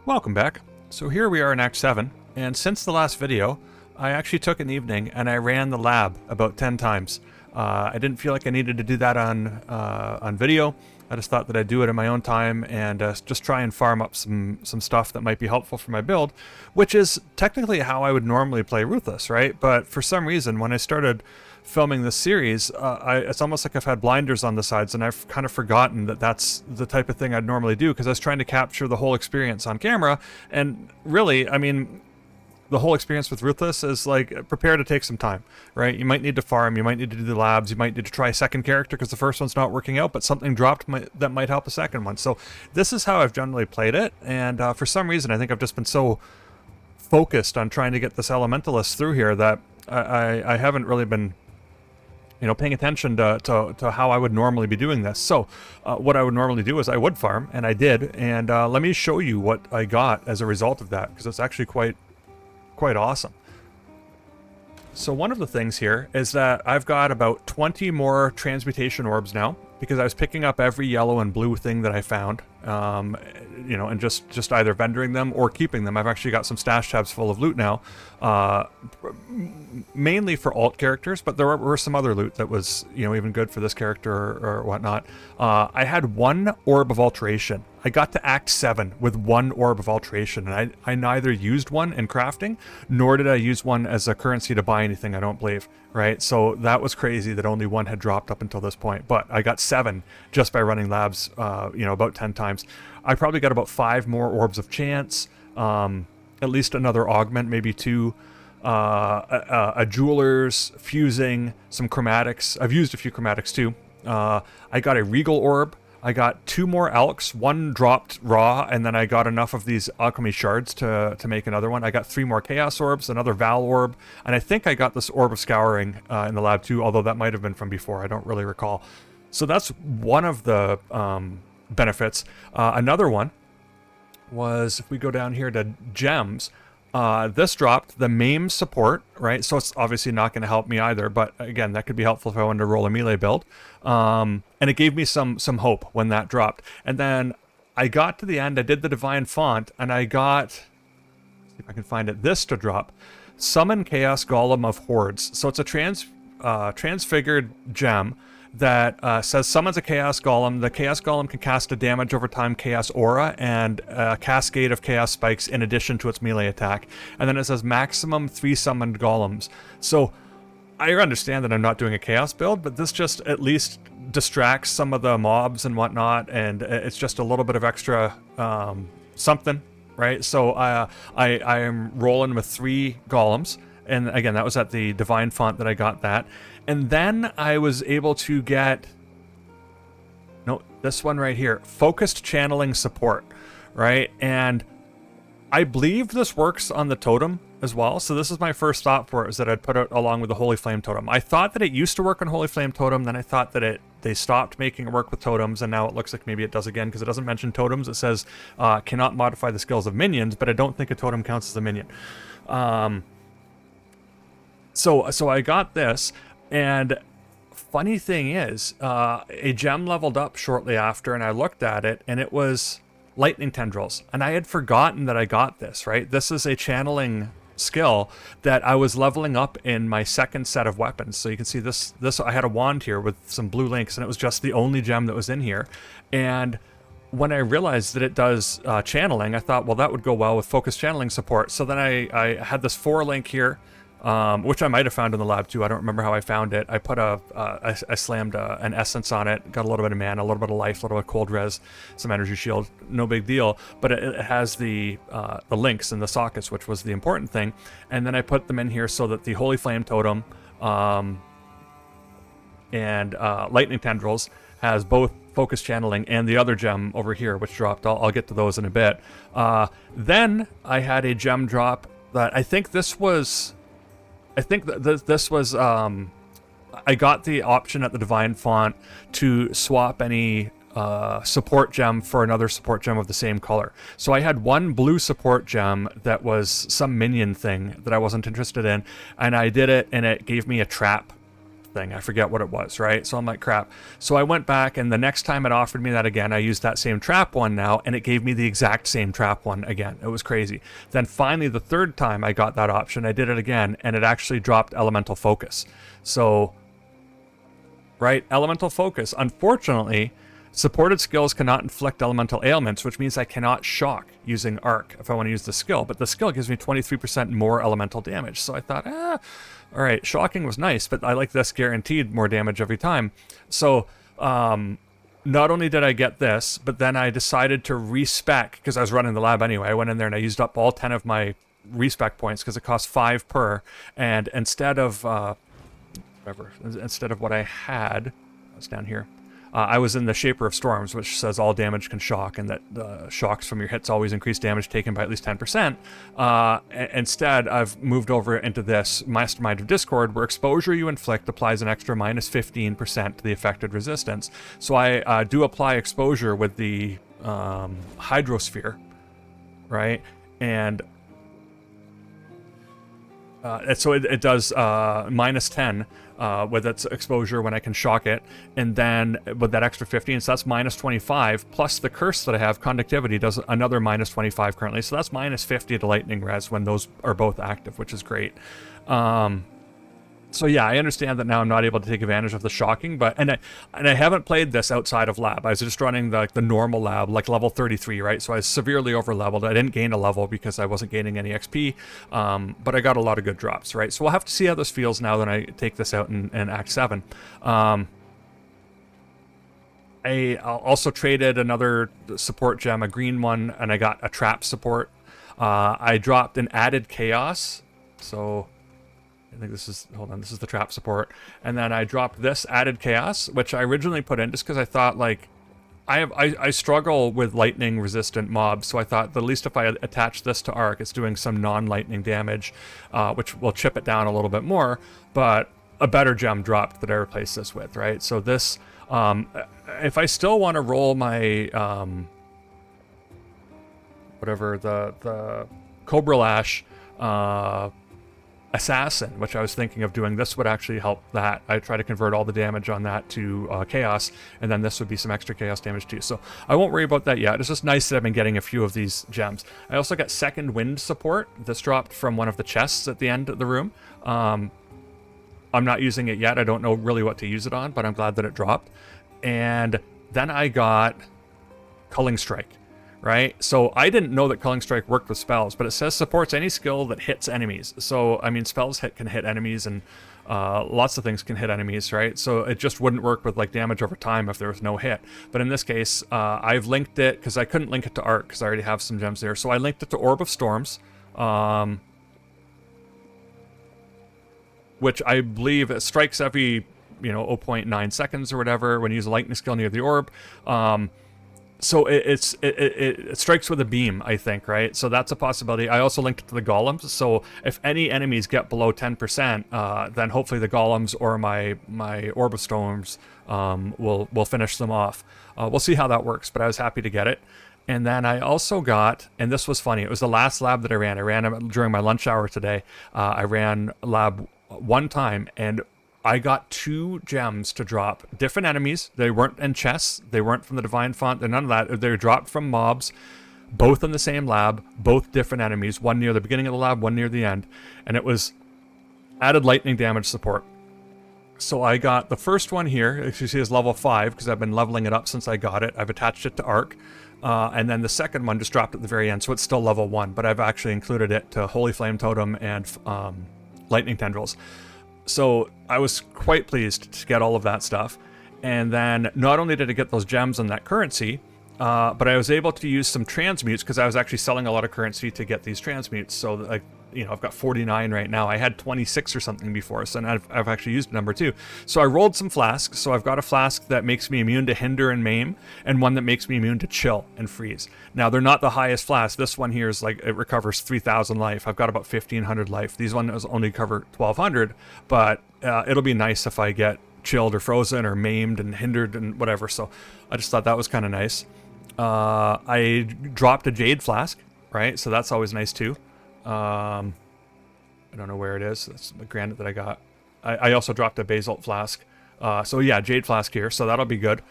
Welcome back. So here we are in Act 7, and since the last video, I actually took an evening and I ran the lab about 10 times. I didn't feel like I needed to do that on video. I just thought that I'd do it in my own time and just try and farm up some stuff that might be helpful for my build, which is technically how I would normally play Ruthless, right? But for some reason, when I started filming this series, it's almost like I've had blinders on the sides and I've kind of forgotten that that's the type of thing I'd normally do because I was trying to capture the whole experience on camera. And really, I mean, the whole experience with Ruthless is like, prepare to take some time, right? You might need to farm, you might need to do the labs, you might need to try a second character because the first one's not working out, but something dropped that might help a second one. So this is how I've generally played it, and for some reason I think I've just been so focused on trying to get this Elementalist through here that I haven't really been, you know, paying attention to how I would normally be doing this. So what I would normally do is I would farm, and I did, and let me show you what I got as a result of that, because it's actually quite awesome. So one of the things here is that I've got about 20 more transmutation orbs now, because I was picking up every yellow and blue thing that I found, you know, and just either vendoring them or keeping them. I've actually got some stash tabs full of loot now, mainly for alt characters, but there were some other loot that was, you know, even good for this character or whatnot. I had one orb of alteration. I got to Act 7 with one orb of alteration, and I neither used one in crafting, nor did I use one as a currency to buy anything, I don't believe, right? So that was crazy that only one had dropped up until this point, but I got 7 just by running labs, you know, about 10 times. I probably got about 5 more orbs of chance, at least another augment, maybe 2, a jeweler's, fusing, some chromatics. I've used a few chromatics too. I got a regal orb. I got 2 more elks, one dropped raw, and then I got enough of these alchemy shards to make another one. I got 3 more chaos orbs, another val orb, and I think I got this orb of scouring in the lab too, although that might have been from before, I don't really recall. So that's one of the benefits. Another one was, if we go down here to gems, this dropped the MAME support, right? So it's obviously not going to help me either, but again, that could be helpful if I wanted to roll a melee build. And it gave me some hope when that dropped. And then I got to the end, I did the Divine Font, and I got, see if I can find it, this to drop. Summon Chaos Golem of Hordes. So it's a transfigured gem that says summons a Chaos Golem. The Chaos Golem can cast a damage over time Chaos Aura and a cascade of Chaos Spikes in addition to its melee attack. And then it says maximum 3 summoned Golems. So I understand that I'm not doing a Chaos build, but this just at least distracts some of the mobs and whatnot, and it's just a little bit of extra something, right? So I am rolling with 3 Golems. And again, that was at the Divine Font that I got that. And then I was able to get, no, this one right here, Focused Channeling Support, right? And I believe this works on the totem as well. So this is my first thought for it, is that I'd put it along with the Holy Flame Totem. I thought that it used to work on Holy Flame Totem, then I thought that they stopped making it work with totems, and now it looks like maybe it does again, because it doesn't mention totems. It says cannot modify the skills of minions, but I don't think a totem counts as a minion. So I got this, and funny thing is, a gem leveled up shortly after, and I looked at it, and it was Lightning Tendrils, and I had forgotten that I got this, right? This is a channeling skill that I was leveling up in my second set of weapons. So you can see this I had a wand here with some blue links, and it was just the only gem that was in here. And when I realized that it does channeling, I thought, well, that would go well with focused channeling support. So then I had this 4 link here, which I might have found in the lab too. I don't remember how I found it. I put I slammed an essence on it, got a little bit of mana, a little bit of life, a little bit of cold res, some energy shield, no big deal. But it has the links and the sockets, which was the important thing. And then I put them in here so that the Holy Flame Totem and Lightning Tendrils has both focus channeling and the other gem over here, which dropped. I'll get to those in a bit. Then I had a gem drop that I think this was. I got the option at the Divine Font to swap any support gem for another support gem of the same color. So I had one blue support gem that was some minion thing that I wasn't interested in, and I did it, and it gave me a trap thing. I forget what it was, right? So I'm like, crap. So I went back, and the next time it offered me that again, I used that same trap one now, and it gave me the exact same trap one again. It was crazy. Then finally, the third time I got that option, I did it again, and it actually dropped Elemental Focus. So, right, Elemental Focus. Unfortunately, supported skills cannot inflict elemental ailments, which means I cannot shock using Arc if I want to use the skill. But the skill gives me 23% more elemental damage. So I thought, all right, shocking was nice, but I like this guaranteed more damage every time. So not only did I get this, but then I decided to respec, because I was running the lab anyway. I went in there and I used up all 10 of my respec points because it costs 5 per. And instead of, instead of what I had, it's down here. I was in the Shaper of Storms, which says all damage can shock, and that shocks from your hits always increase damage taken by at least 10%. Instead, I've moved over into this Mastermind of Discord, where exposure you inflict applies an extra minus 15% to the affected resistance. So I do apply exposure with the Hydrosphere, right? And so it does minus 10 with its exposure when I can shock it, and then with that extra 15, so that's minus 25, plus the curse that I have, conductivity, does another minus 25 currently, so that's minus 50 to lightning res when those are both active, which is great. So yeah, I understand that now I'm not able to take advantage of the shocking, but and I haven't played this outside of lab. I was just running the normal lab, like level 33, right? So I was severely over leveled. I didn't gain a level because I wasn't gaining any XP, but I got a lot of good drops, right? So we'll have to see how this feels now that I take this out in Act 7. I also traded another support gem, a green one, and I got a trap support. I dropped an added chaos, so I think this is, hold on, this is the trap support. And then I dropped this added chaos, which I originally put in just because I thought, like, I struggle with lightning resistant mobs, so I thought the least if I attach this to Arc, it's doing some non-lightning damage, which will chip it down a little bit more, but a better gem dropped that I replaced this with, right? So this, if I still want to roll my, whatever, the Cobra Lash, Assassin, which I was thinking of doing, this would actually help that. I try to convert all the damage on that to chaos, and then this would be some extra chaos damage too. So I won't worry about that yet. It's just nice that I've been getting a few of these gems. I also got second wind support. This dropped from one of the chests at the end of the room. I'm not using it yet. I don't know really what to use it on, but I'm glad that it dropped. And then I got Culling Strike. Right? So I didn't know that Culling Strike worked with spells, but it says supports any skill that hits enemies. So, I mean, spells can hit enemies, and lots of things can hit enemies, right? So it just wouldn't work with, like, damage over time if there was no hit. But in this case, I've linked it, because I couldn't link it to Arc, because I already have some gems there. So I linked it to Orb of Storms, which I believe it strikes every, 0.9 seconds or whatever when you use a lightning skill near the orb. So it strikes with a beam, I think, right? So that's a possibility. I also linked it to the golems. So if any enemies get below 10%, then hopefully the golems or my Orb of Storms will finish them off. We'll see how that works, but I was happy to get it. And then I also got, and this was funny, it was the last lab that I ran. I ran it during my lunch hour today. I ran lab one time, and I got 2 gems to drop. Different enemies. They weren't in chests. They weren't from the Divine Font. They're none of that. They were dropped from mobs, both in the same lab, both different enemies, one near the beginning of the lab, one near the end. And it was added lightning damage support. So I got the first one here, as you see, is level 5, because I've been leveling it up since I got it. I've attached it to Arc. And then the second one just dropped at the very end, so it's still level 1, but I've actually included it to Holy Flame Totem and Lightning Tendrils. So I was quite pleased to get all of that stuff. And then not only did I get those gems and that currency, but I was able to use some transmutes, because I was actually selling a lot of currency to get these transmutes. So I've got 49 right now. I had 26 or something before, so I've actually used number 2. So I rolled some flasks. So I've got a flask that makes me immune to hinder and maim, and one that makes me immune to chill and freeze. Now, they're not the highest flask. This one here is like, it recovers 3,000 life. I've got about 1,500 life. These ones only cover 1,200, but it'll be nice if I get chilled or frozen or maimed and hindered and whatever. So I just thought that was kind of nice. I dropped a jade flask, right? So that's always nice too. I don't know where it is. That's the granite that I got. I also dropped a basalt flask. So yeah, jade flask here, so that'll be good.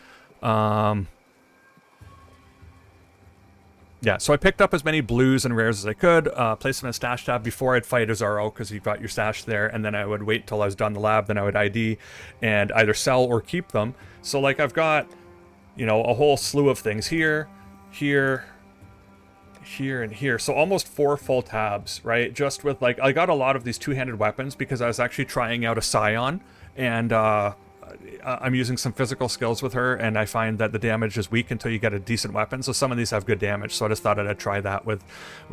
Yeah, so I picked up as many blues and rares as I could, placed them in a stash tab before I'd fight Azaro, because you've got your stash there, and then I would wait till I was done the lab, then I would ID, and either sell or keep them. So, like, I've got, you know, a whole slew of things here, here, here, and here. So almost 4 full tabs, right? Just with, like, I got a lot of these two-handed weapons because I was actually trying out a Scion, and, I'm using some physical skills with her, and I find that the damage is weak until you get a decent weapon. So some of these have good damage, so I just thought I'd try that with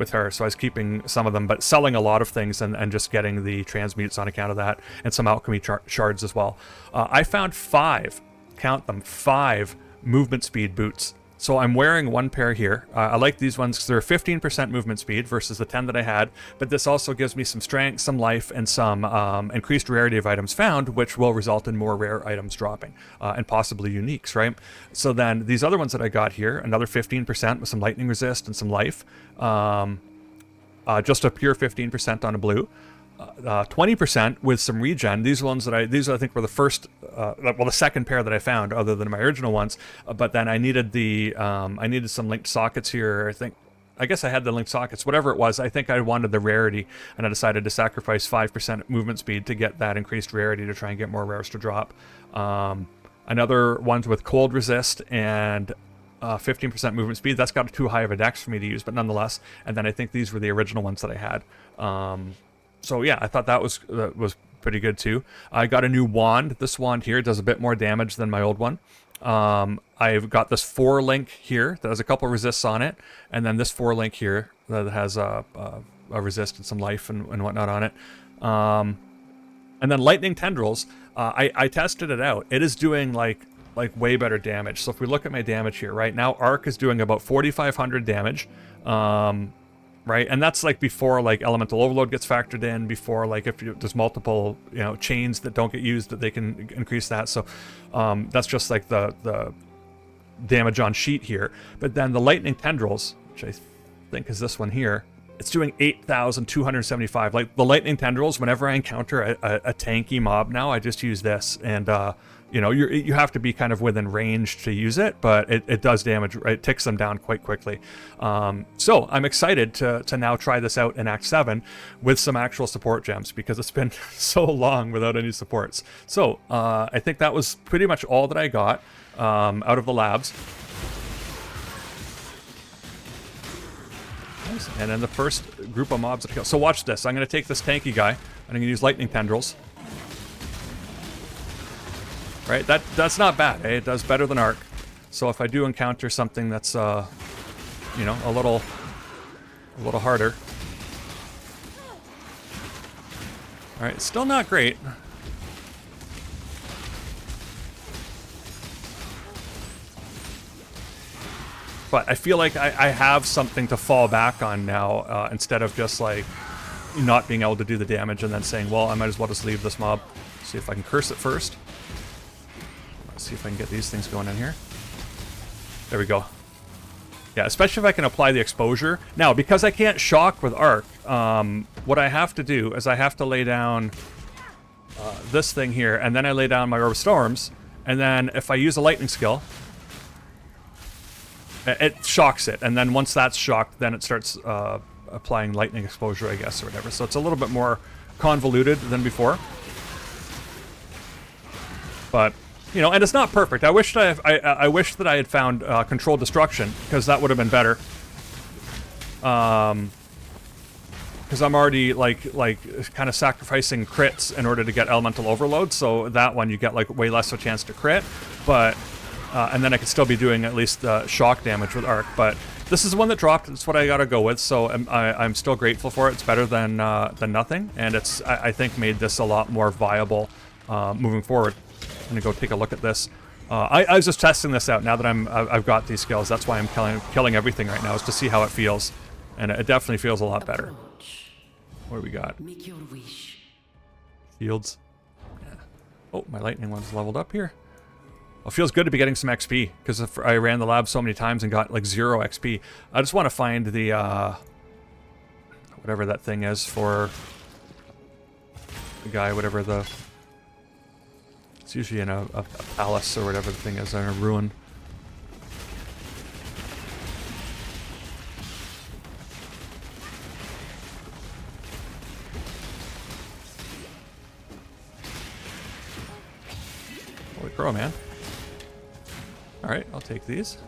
her. So I was keeping some of them, but selling a lot of things and just getting the transmutes on account of that, and some alchemy shards as well. I found 5, count them, 5 movement speed boots. So I'm wearing 1 pair here. I like these ones because they're 15% movement speed versus the 10 that I had, but this also gives me some strength, some life, and some increased rarity of items found, which will result in more rare items dropping, and possibly uniques, right? So then these other ones that I got here, another 15% with some lightning resist and some life, just a pure 15% on a blue. 20% with some regen. These ones that I think were the first, well, the second pair that I found, other than my original ones. But then I needed I needed some linked sockets here. I guess I had the linked sockets, whatever it was. I think I wanted the rarity, and I decided to sacrifice 5% movement speed to get that increased rarity to try and get more rares to drop. Another ones with cold resist and 15% movement speed. That's got too high of a dex for me to use, but nonetheless. And then I think these were the original ones that I had. So yeah, I thought that was pretty good too. I got a new wand. This wand here does a bit more damage than my old one. I've got this 4-link here that has a couple resists on it, and then this 4-link here that has a resist and some life and whatnot on it. And then lightning tendrils. I tested it out. It is doing like way better damage. So if we look at my damage here, right now, Arc is doing about 4,500 damage. Right, and that's like before like elemental overload gets factored in, before like if there's multiple, you know, chains that don't get used, that they can increase that. So that's just like the damage on sheet here. But then the lightning tendrils, which I think is this one here, it's doing 8,275. Like the lightning tendrils, whenever I encounter a tanky mob now, I just use this, and you know, you have to be kind of within range to use it, but it does damage, right? It ticks them down quite quickly. So I'm excited to now try this out in Act 7 with some actual support gems, because it's been so long without any supports. So I think that was pretty much all that I got out of the labs. Nice. And then the first group of mobs that I kill. So watch this. I'm going to take this tanky guy, and I'm going to use lightning tendrils. Right, that's not bad. Eh? It does better than Arc. So if I do encounter something that's, you know, a little harder. All right, still not great. But I feel like I have something to fall back on now, instead of just like not being able to do the damage and then saying, well, I might as well just leave this mob. See if I can curse it first. Let's see if I can get these things going in here. There we go. Yeah, especially if I can apply the exposure. Now, because I can't shock with Arc, what I have to do is I have to lay down this thing here, and then I lay down my Orb of Storms, and then if I use a lightning skill, it shocks it, and then once that's shocked, then it starts applying lightning exposure, I guess, or whatever. So it's a little bit more convoluted than before. But you know, and it's not perfect. I wish that I wish that I had found controlled destruction, because that would have been better. Because I'm already like kind of sacrificing crits in order to get elemental overload. So that one you get like way less of a chance to crit, but and then I could still be doing at least shock damage with Arc. But this is the one that dropped. It's what I gotta go with. So I'm still grateful for it. It's better than nothing, and it's I think made this a lot more viable moving forward. I'm gonna go take a look at this. I was just testing this out now that I've got these skills. That's why I'm killing everything right now, is to see how it feels, and it definitely feels a lot better. What do we got? Make your wish. Shields. Yeah. Oh, my lightning one's leveled up here. Well, it feels good to be getting some XP, because I ran the lab so many times and got like 0 XP. I just want to find the whatever that thing is for the guy, whatever the It's usually in a palace or whatever the thing is, in a ruin. Holy crow, man. Alright, I'll take these.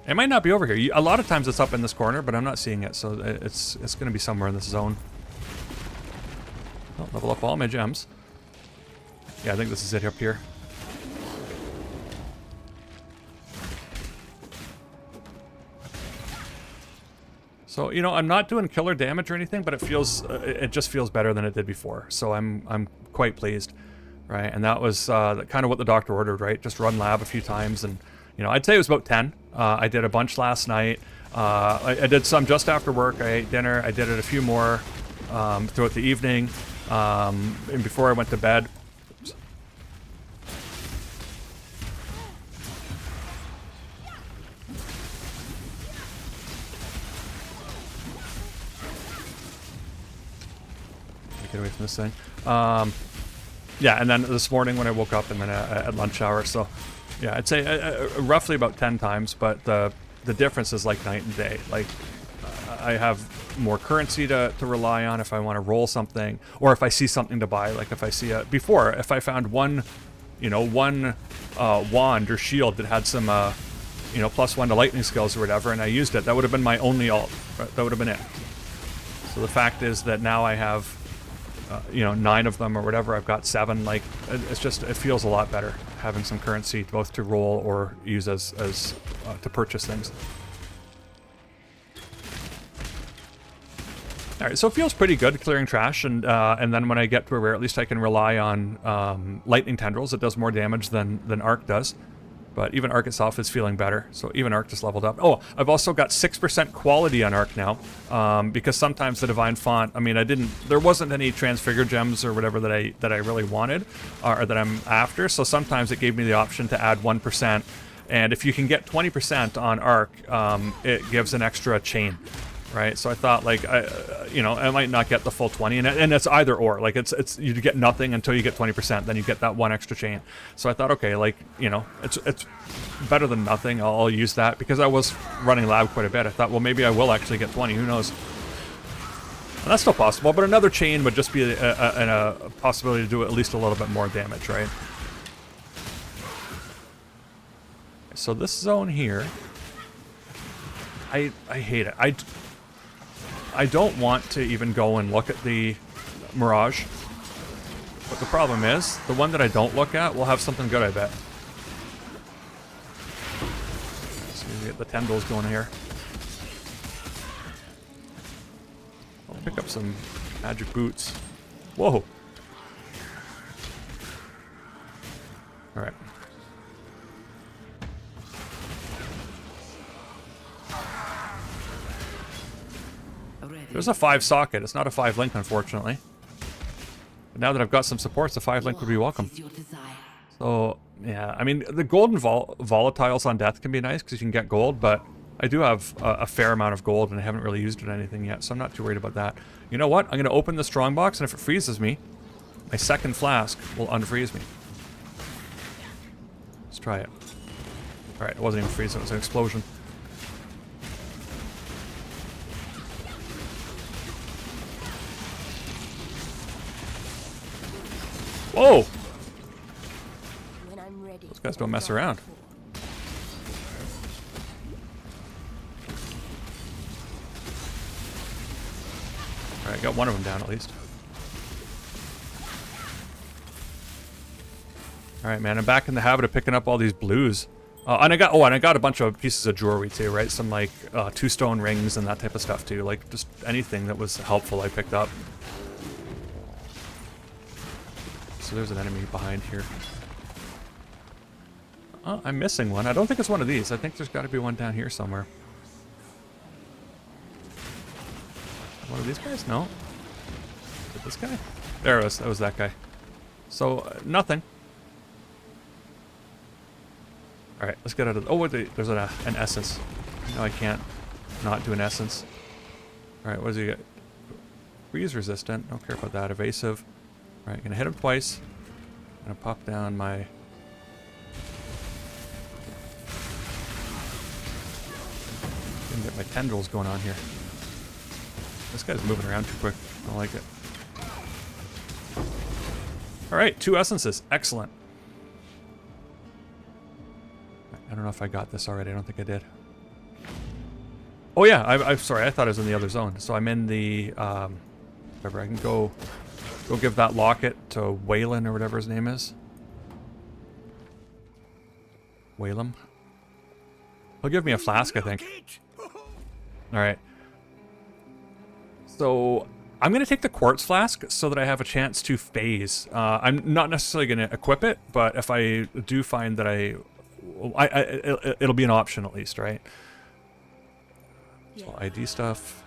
It might not be over here. A lot of times it's up in this corner, but I'm not seeing it, so it's going to be somewhere in this zone. Oh, level up all my gems. Yeah, I think this is it up here. So, you know, I'm not doing killer damage or anything, but it just feels better than it did before. So I'm quite pleased, right? And that was kind of what the doctor ordered, right? Just run lab a few times, and you know, I'd say it was about 10. I did a bunch last night. I did some just after work. I ate dinner. I did it a few more throughout the evening, and before I went to bed. Oops. Get away from this thing. Yeah, and then this morning when I woke up, and then at lunch hour. So yeah, I'd say roughly about 10 times, but the difference is like night and day. Like, I have more currency to rely on if I want to roll something, or if I see something to buy. Like if I see before, if I found one wand or shield that had some, +1 to lightning skills or whatever, and I used it, that would have been my only ult. Right? That would have been it. So the fact is that now I have, 9 of them or whatever. I've got 7. Like, it feels a lot better having some currency both to roll or use as to purchase things. All right, so it feels pretty good clearing trash, and then when I get to where at least I can rely on lightning tendrils, it does more damage than Arc does. But even Arc itself is feeling better, so even Arc just leveled up. Oh, I've also got 6% quality on Arc now, because sometimes the Divine Font, I mean, there wasn't any Transfigure gems or whatever that I really wanted, or that I'm after, so sometimes it gave me the option to add 1%, and if you can get 20% on Arc, it gives an extra chain. Right, so I thought, like, I might not get the full 20, and it's either or. Like, it's you get nothing until you get 20%, then you get that 1 extra chain. So I thought, okay, like, it's better than nothing. I'll use that because I was running lab quite a bit. I thought, well, maybe I will actually get 20. Who knows? And that's still possible, but another chain would just be a possibility to do at least a little bit more damage, right? So this zone here, I hate it. I don't want to even go and look at the Mirage. But the problem is, the one that I don't look at will have something good, I bet. So we get the tendrils going here. I'll pick up some magic boots. Whoa! Alright. There's a 5 socket. It's not a 5 link, unfortunately. But now that I've got some supports, the 5 link would be welcome. So, yeah, I mean, the golden volatiles on death can be nice because you can get gold, but I do have a fair amount of gold and I haven't really used it or anything yet, so I'm not too worried about that. You know what? I'm going to open the strongbox, and if it freezes me, my second flask will unfreeze me. Let's try it. Alright, it wasn't even freezing, it was an explosion. Whoa! Those guys don't mess around. Alright, got one of them down at least. Alright, man, I'm back in the habit of picking up all these blues. And I got a bunch of pieces of jewelry too, right? Some like 2 stone rings and that type of stuff too. Like just anything that was helpful I picked up. So there's an enemy behind here. Oh, I'm missing one. I don't think it's one of these. I think there's got to be one down here somewhere. One of these guys? No. Is it this guy? There it was. That was that guy. So, nothing. Alright, let's get out of... Oh, wait, there's an essence. No, I can't not do an essence. Alright, what does he get? Freeze resistant. Don't care about that. Evasive. Alright, gonna hit him twice. Gonna pop down my... Gonna get my tendrils going on here. This guy's moving around too quick. I don't like it. Alright, 2 essences. Excellent. I don't know if I got this already. I don't think I did. Oh yeah, I'm sorry. I thought I was in the other zone. So I'm in the... whatever, I can go give that locket to Waylon or whatever his name is. Waylon. He'll give me a flask, I think. Alright. So, I'm going to take the quartz flask so that I have a chance to phase. I'm not necessarily going to equip it, but if I do find that it'll be an option at least, right? So ID stuff.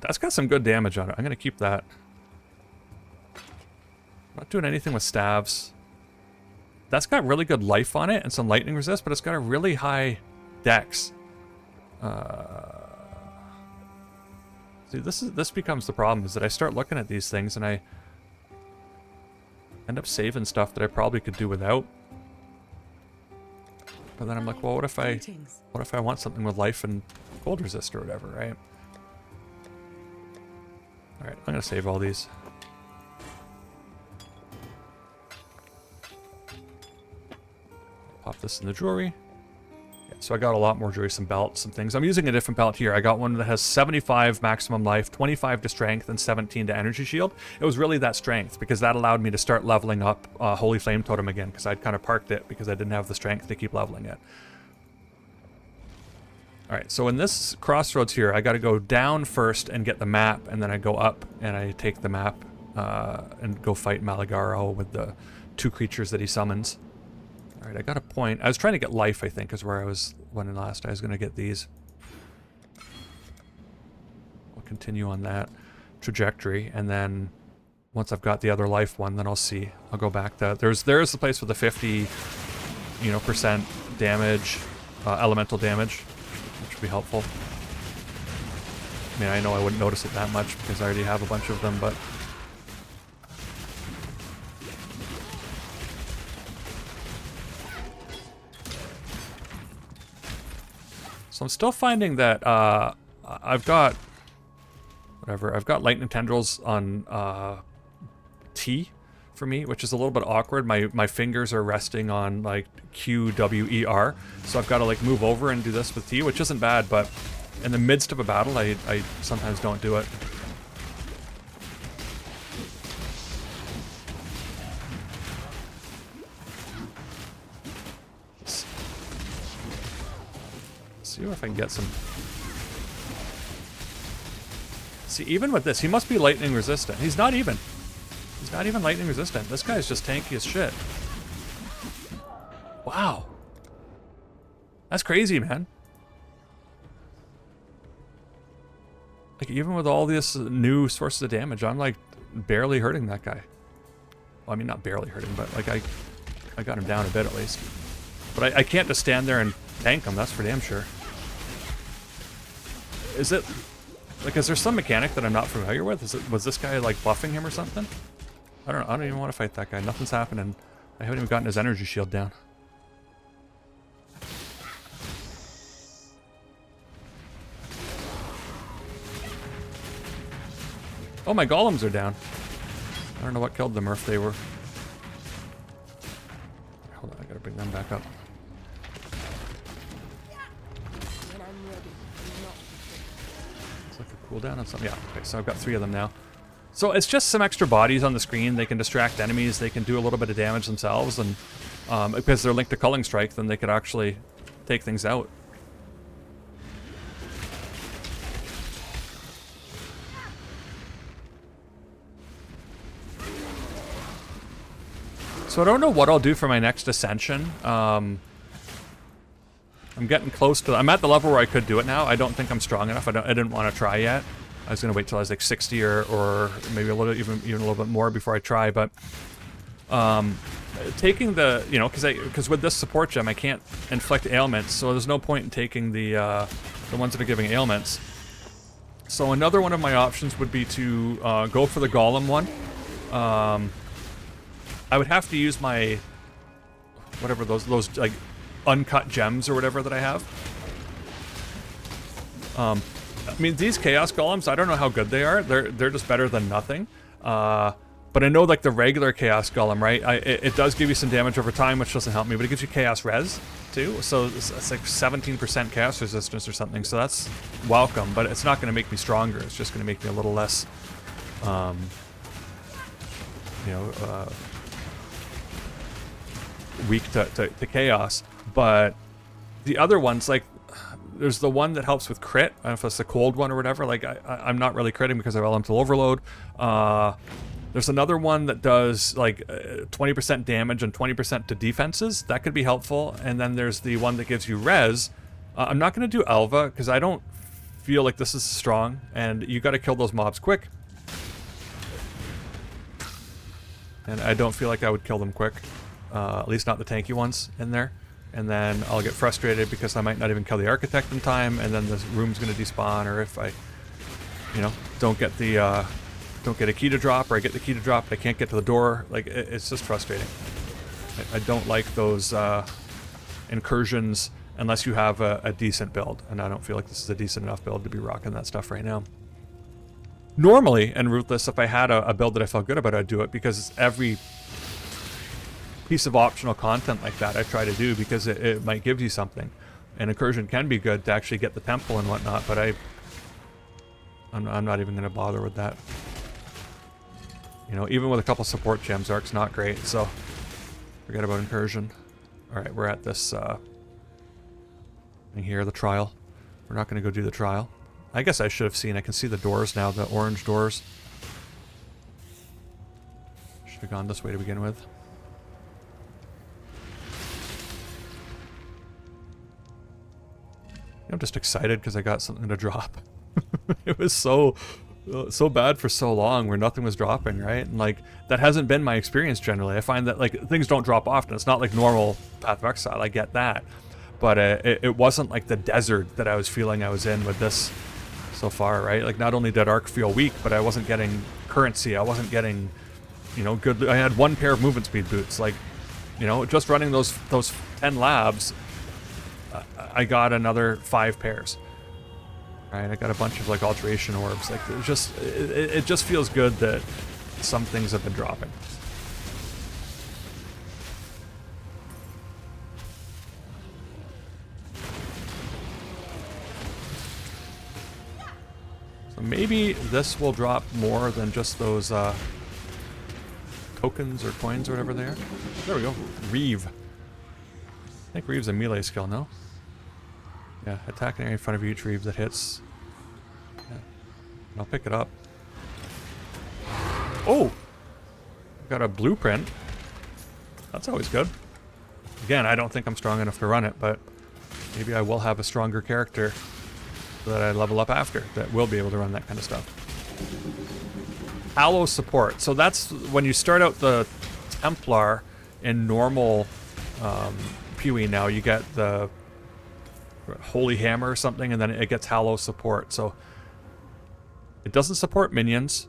That's got some good damage on it. I'm going to keep that. Not doing anything with staves. That's got really good life on it and some lightning resist, but it's got a really high dex. See, this becomes the problem, is that I start looking at these things and I end up saving stuff that I probably could do without. But then I'm like, well, what if I want something with life and cold resist or whatever, right? Alright, I'm gonna save all these. Pop this in the jewelry. Yeah, so I got a lot more jewelry, some belts, some things. I'm using a different belt here. I got one that has 75 maximum life, 25 to strength, and 17 to energy shield. It was really that strength, because that allowed me to start leveling up Holy Flame Totem again, because I'd kind of parked it because I didn't have the strength to keep leveling it. Alright, so in this crossroads here, I gotta go down first and get the map, and then I go up and I take the map and go fight Malagaro with the 2 creatures that he summons. Alright, I got a point. I was trying to get life, I think, is where I was when last. I was gonna get these. I'll continue on that trajectory, and then once I've got the other life one, then I'll see. I'll go back to... There's the place with the 50, you know, percent damage, elemental damage, which would be helpful. I mean, I know I wouldn't notice it that much because I already have a bunch of them, but... So I'm still finding that I've got... Whatever, I've got lightning tendrils on T for me, which is a little bit awkward. My fingers are resting on like Q, W, E, R. So I've got to like move over and do this with T, which isn't bad, but in the midst of a battle, I sometimes don't do it. See if I can get some... See, even with this, he must be lightning resistant. He's not even. He's not even lightning resistant. This guy's just tanky as shit. Wow. That's crazy, man. Like, even with all this new sources of damage, I'm like barely hurting that guy. Well, I mean, not barely hurting, but like I got him down a bit at least. But I can't just stand there and tank him, that's for damn sure. Is it... Like, is there some mechanic that I'm not familiar with? Was this guy, like, buffing him or something? I don't know. I don't even want to fight that guy. Nothing's happening. I haven't even gotten his energy shield down. Oh, my golems are down. I don't know what killed them or if they were... Hold on, I gotta bring them back up. Cooldown on something. Yeah, okay, so I've got 3 of them now. So it's just some extra bodies on the screen. They can distract enemies, they can do a little bit of damage themselves, and because they're linked to Culling Strike, then they could actually take things out. So I don't know what I'll do for my next ascension. I'm getting close to... I'm at the level where I could do it now. I don't think I'm strong enough. I didn't want to try yet. I was going to wait till I was like 60 or maybe a little even a little bit more before I try. But taking the... You know, because with this support gem, I can't inflict ailments. So there's no point in taking the ones that are giving ailments. So another one of my options would be to go for the golem one. I would have to use my whatever those like uncut gems or whatever that I have. I mean, these chaos golems, I don't know how good they are. They're just better than nothing. But I know like the regular chaos golem, right? It does give you some damage over time, which doesn't help me, but it gives you chaos res too. So it's like 17% chaos resistance or something. So that's welcome, but it's not going to make me stronger. It's just going to make me a little less, weak to chaos. But the other ones, like, there's the one that helps with crit. I don't know if it's the cold one or whatever. Like, I'm not really critting because of elemental overload. There's another one that does like 20% damage and 20% to defenses. That could be helpful. And then there's the one that gives you res. I'm not going to do Alva because I don't feel like this is strong. And you got to kill those mobs quick. And I don't feel like I would kill them quick. At least not the tanky ones in there. And then I'll get frustrated because I might not even kill the architect in time. And then the room's going to despawn. Or if I, don't get the... don't get a key to drop, or I get the key to drop, but I can't get to the door. Like, it's just frustrating. I don't like those incursions unless you have a decent build, and I don't feel like this is a decent enough build to be rocking that stuff right now. Normally, in Ruthless, if I had a build that I felt good about, I'd do it, because every piece of optional content like that I try to do, because it might give you something. And incursion can be good to actually get the temple and whatnot, but I'm not even going to bother with that. Even with a couple support gems, Arc's not great, so forget about incursion. Alright, we're at this, thing here, the trial. We're not going to go do the trial. I guess I should have seen, I can see the doors now, the orange doors. Should have gone this way to begin with. I'm just excited because I got something to drop. It was so bad for so long where nothing was dropping, right? And like, that hasn't been my experience generally. I find that like things don't drop often. It's not like normal Path of Exile, I get that. But it wasn't like the desert that I was feeling I was in with this so far, right? Like, not only did Arc feel weak, but I wasn't getting currency. I wasn't getting, good. I had one pair of movement speed boots. Like, just running those 10 labs, I got another 5 pairs. Right, I got a bunch of like alteration orbs. Like, it just feels good that some things have been dropping. So maybe this will drop more than just those tokens or coins or whatever they are. There we go. Reeve. I think Reeve's a melee skill, no? Yeah, attack an area in front of each Reeve that hits. Yeah. I'll pick it up. Oh! Got a blueprint. That's always good. Again, I don't think I'm strong enough to run it, but maybe I will have a stronger character that I level up after that will be able to run that kind of stuff. Hallow support. So that's when you start out the Templar in normal PoE now, you get the Holy Hammer or something, and then it gets Hallow support. So it doesn't support minions.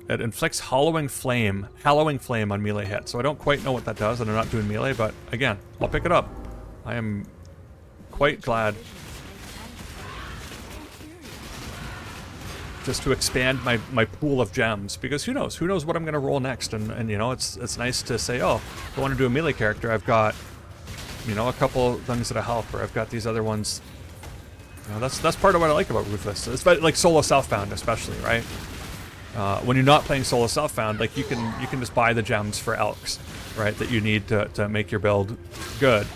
It inflicts Hallowing Flame on melee hit. So I don't quite know what that does, and I'm not doing melee, but again, I'll pick it up. I am quite glad just to expand my pool of gems, because who knows what I'm going to roll next, and it's nice to say, oh, if I want to do a melee character, I've got a couple things that'll help, or I've got these other ones. That's part of what I like about Ruthless. It's like solo self-found, especially, right? When you're not playing solo self-found, like you can just buy the gems for elks, right? That you need to make your build good.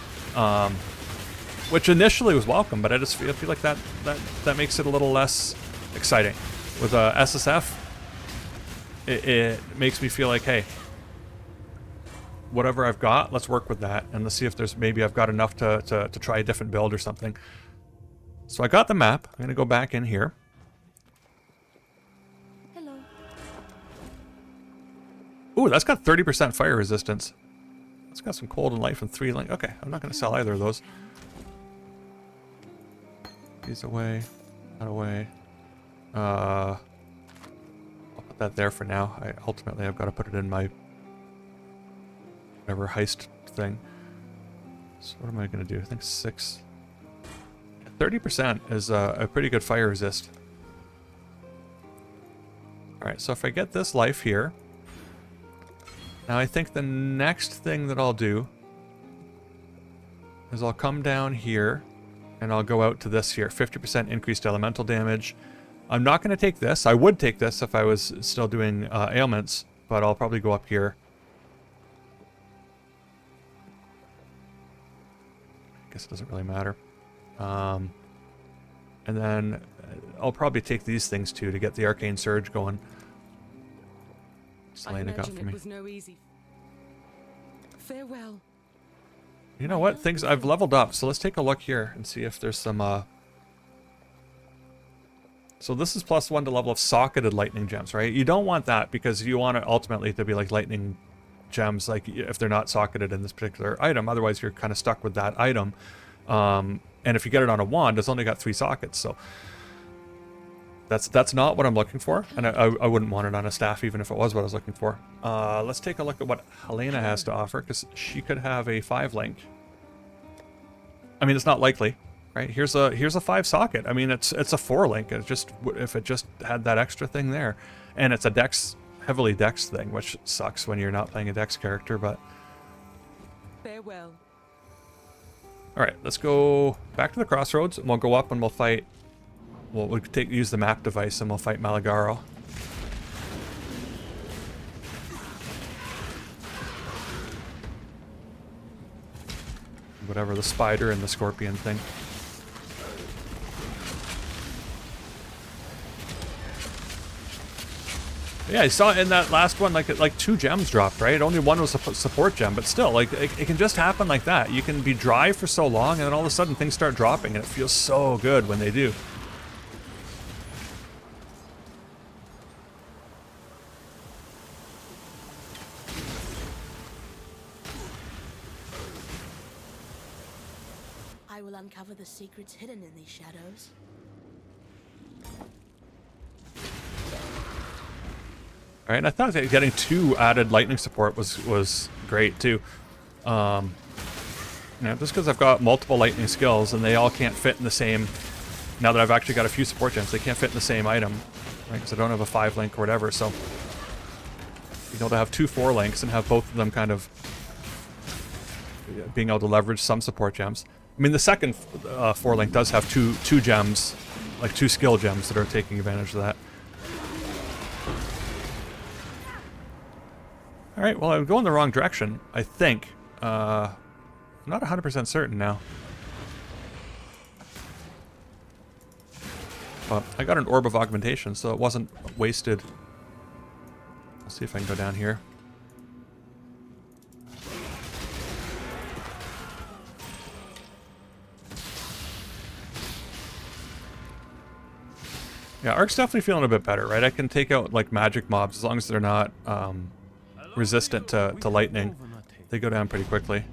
Which initially was welcome, but I feel like that makes it a little less exciting. With SSF, it makes me feel like, hey, whatever I've got, let's work with that, and let's see if maybe I've got enough to try a different build or something. So I got the map. I'm gonna go back in here. Hello. Ooh, that's got 30% fire resistance. It's got some cold and life and 3 link. Okay, I'm not gonna sell either of those. These away, that away. I'll put Put that there for now. Ultimately I've got to put it in my whatever heist thing. So what am I going to do? I think 6. 30% is a pretty good fire resist. Alright, so if I get this life here... Now I think the next thing that I'll do is I'll come down here and I'll go out to this here. 50% increased elemental damage. I'm not going to take this. I would take this if I was still doing ailments, but I'll probably go up here. I guess it doesn't really matter. And then I'll probably take these things too to get the Arcane Surge going. Selena got for me. Was no easy. Farewell. You know what? Things I've leveled up, so let's take a look here and see if there's some So this is +1 to level of socketed lightning gems, right? You don't want that because you want it ultimately to be like lightning gems, like if they're not socketed in this particular item. Otherwise, you're kind of stuck with that item. And if you get it on a wand, it's only got 3 sockets, so that's not what I'm looking for, and I wouldn't want it on a staff even if it was what I was looking for. Let's take a look at what Helena has to offer, because she could have a 5-link. I mean, it's not likely, right? Here's a 5 socket. I mean, it's a 4-link. It's just if it just had that extra thing there, and it's a dex, heavily dex thing, which sucks when you're not playing a dex character. But farewell. All right, let's go back to the crossroads, and we'll go up and we'll fight. Well, we'll use the map device and we'll fight Malagaro. Whatever, the spider and the scorpion thing. Yeah, I saw in that last one, like 2 gems dropped, right? Only one was a support gem, but still, like, it can just happen like that. You can be dry for so long, and then all of a sudden things start dropping, and it feels so good when they do. I will uncover the secrets hidden in these shadows. Alright, and I thought that getting 2 added lightning support was great too. You know, just because I've got multiple lightning skills and they all can't fit in the same. Now that I've actually got a few support gems, they can't fit in the same item, right? Because I don't have a 5-link or whatever. So being able to have 2 4-links and have both of them kind of being able to leverage some support gems. I mean, the second 4-link does have two gems, like 2 skill gems that are taking advantage of that. Alright, well, I'm going the wrong direction, I think. I'm not 100% certain now. But I got an Orb of Augmentation, so it wasn't wasted. I'll see if I can go down here. Yeah, Ark's definitely feeling a bit better, right? I can take out, like, magic mobs as long as they're not resistant to lightning. They go down pretty quickly.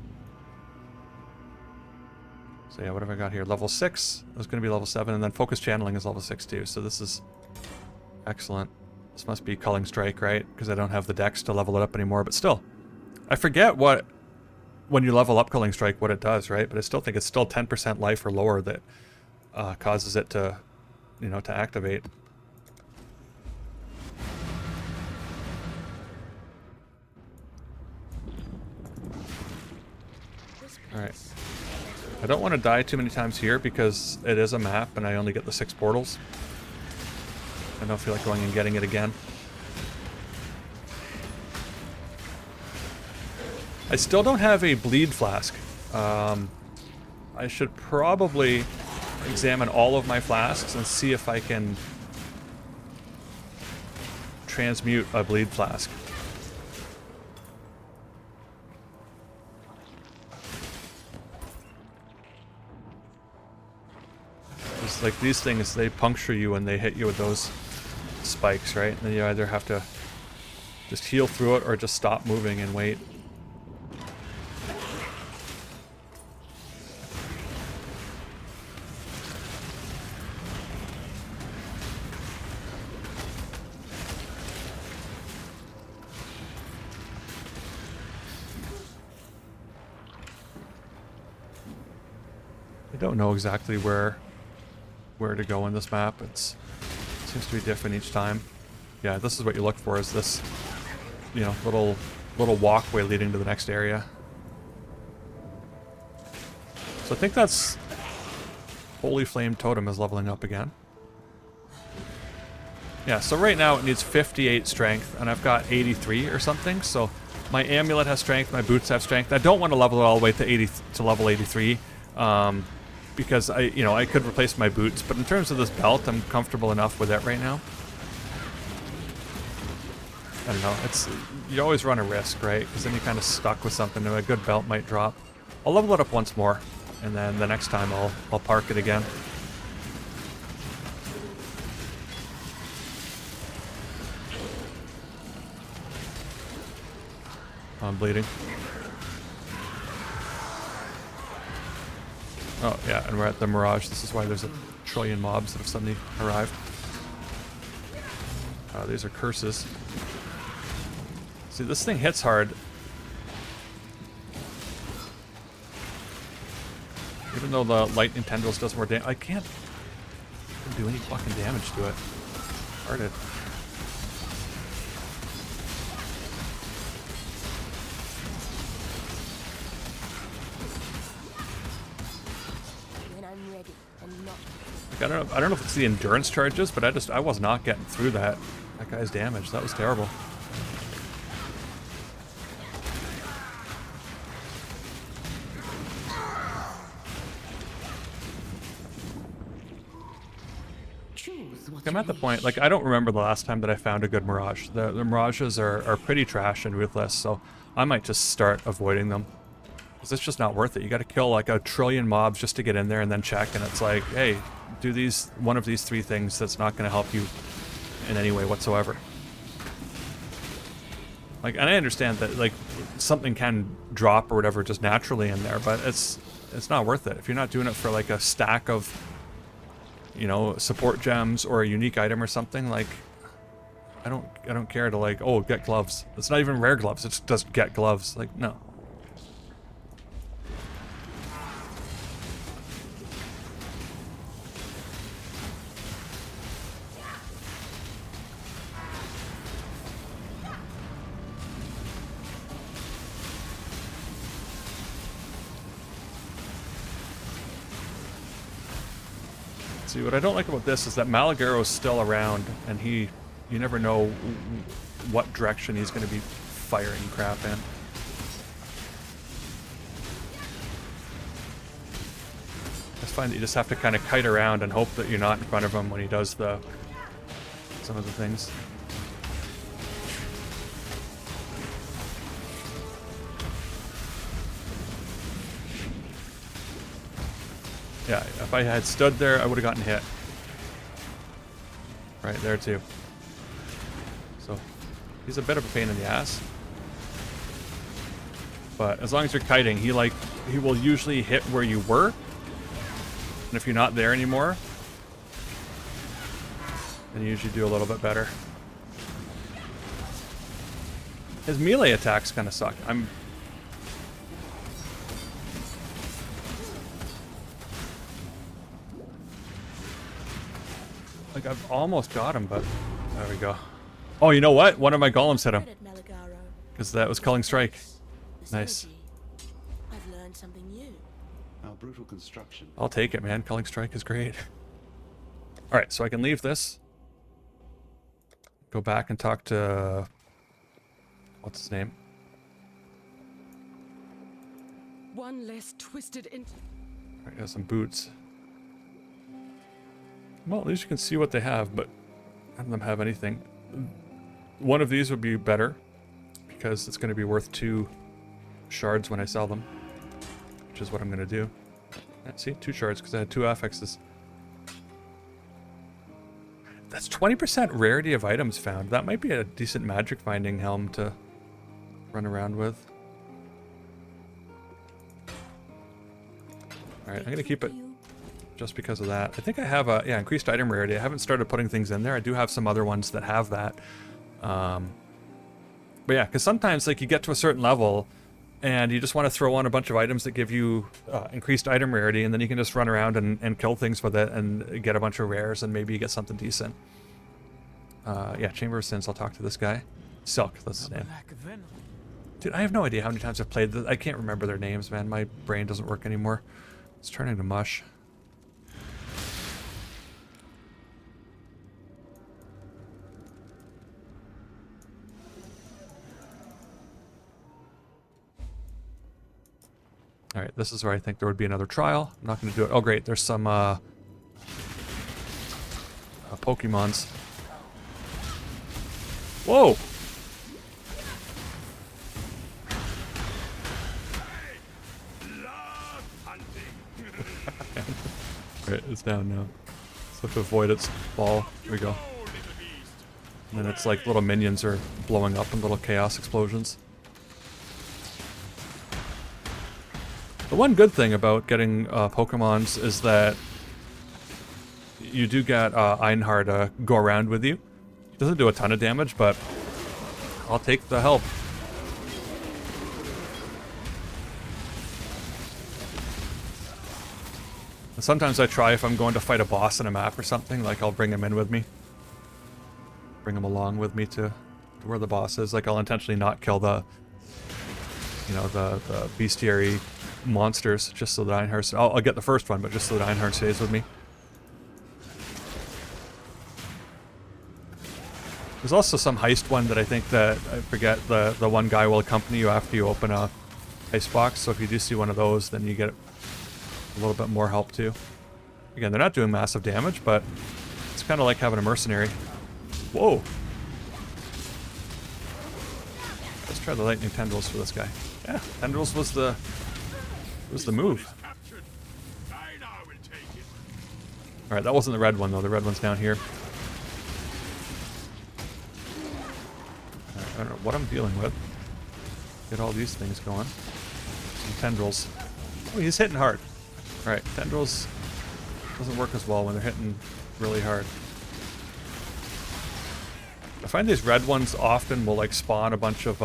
So yeah, what have I got here? Level 6. It was going to be level 7, and then Focus Channeling is level 6 too, so this is excellent. This must be Culling Strike, right? Because I don't have the dex to level it up anymore, but still. I forget what, when you level up Culling Strike, what it does, right? But I still think it's still 10% life or lower that causes it to, you know, to activate. Alright. I don't want to die too many times here because it is a map and I only get the 6 portals. I don't feel like going and getting it again. I still don't have a bleed flask. I should probably examine all of my flasks and see if I can transmute a bleed flask. It's like these things, they puncture you when they hit you with those spikes, right? And then you either have to just heal through it or just stop moving and wait. don't know exactly where to go in this map. It seems to be different each time. Yeah, this is what you look for, is this, you know, little walkway leading to the next area. So I think that's Holy Flame Totem is leveling up again. Yeah, so right now it needs 58 strength, and I've got 83 or something, so my amulet has strength, my boots have strength. I don't want to level it all the way to level 83, because I could replace my boots, but in terms of this belt, I'm comfortable enough with it right now. I don't know, you always run a risk, right? Because then you're kind of stuck with something, and a good belt might drop. I'll level it up once more, and then the next time I'll park it again. I'm bleeding. Oh, yeah, and we're at the Mirage. This is why there's a trillion mobs that have suddenly arrived. These are curses. See, this thing hits hard. Even though the lightning tendrils does more damage, I can't do any fucking damage to it. Hearted. I don't know if it's the endurance charges, but I was not getting through that guy's damage. That was terrible. I'm at the point, like, I don't remember the last time that I found a good Mirage. The Mirages are pretty trash and Ruthless, so I might just start avoiding them. Because it's just not worth it. You gotta kill like a trillion mobs just to get in there and then check, and it's like, hey, do one of these 3 things that's not gonna help you in any way whatsoever. Like, and I understand that, like, something can drop or whatever just naturally in there, but it's not worth it. If you're not doing it for like a stack of, you know, support gems or a unique item or something, like, I don't care to, like, oh, get gloves. It's not even rare gloves, it's just get gloves. Like, no. See, what I don't like about this is that Malagaro's still around, and you never know what direction he's going to be firing crap in. I just find that you just have to kind of kite around and hope that you're not in front of him when he does some of the things. Yeah, if I had stood there, I would have gotten hit. Right there too. So, he's a bit of a pain in the ass. But as long as you're kiting, he will usually hit where you were. And if you're not there anymore, then you usually do a little bit better. His melee attacks kind of suck. Like, I've almost got him, but there we go. Oh, you know what? One of my golems hit him. Because that was Culling Strike. Nice. I've learned something new. Our brutal construction. I'll take it, man. Culling Strike is great. Alright, so I can leave this. Go back and talk to... what's his name? One less twisted in. Alright, got some boots. Well, at least you can see what they have, but none of them have anything. One of these would be better, because it's going to be worth 2 shards when I sell them, which is what I'm going to do. See, 2 shards, because I had 2 affixes. That's 20% rarity of items found. That might be a decent magic finding helm to run around with. Alright, I'm going to keep it just because of that. I think I have a, increased item rarity. I haven't started putting things in there. I do have some other ones that have that. But yeah, because sometimes, like, you get to a certain level and you just want to throw on a bunch of items that give you increased item rarity, and then you can just run around and kill things with it and get a bunch of rares, and maybe you get something decent. Yeah, Chamber of Sins, I'll talk to this guy. Silk, that's his name. Dude, I have no idea how many times I've played this. I can't remember their names, man. My brain doesn't work anymore. It's turning to mush. Alright, this is where I think there would be another trial. I'm not going to do it. Oh, great. There's some Pokemons. Whoa! Alright, it's down now. So I have to avoid its ball. Here we go. And then it's like little minions are blowing up in little chaos explosions. The one good thing about getting Pokemons is that you do get Einhar to go around with you. It doesn't do a ton of damage, but I'll take the help. And sometimes I try if I'm going to fight a boss in a map or something, like I'll bring him in with me. Bring him along with me to where the boss is. Like I'll intentionally not kill the, you know, the bestiary monsters just so that Einhar... I'll get the first one, but just so that Einhar stays with me. There's also some heist one that I think that, I forget, the one guy will accompany you after you open a heist box, so if you do see one of those, then you get a little bit more help too. Again, they're not doing massive damage, but it's kind of like having a mercenary. Whoa! Let's try the lightning tendrils for this guy. Yeah, tendrils was the move. Alright, that wasn't the red one though, the red one's down here. I don't know what I'm dealing with. Get all these things going. Some tendrils. Oh, he's hitting hard. Alright, tendrils doesn't work as well when they're hitting really hard. I find these red ones often will like spawn a bunch of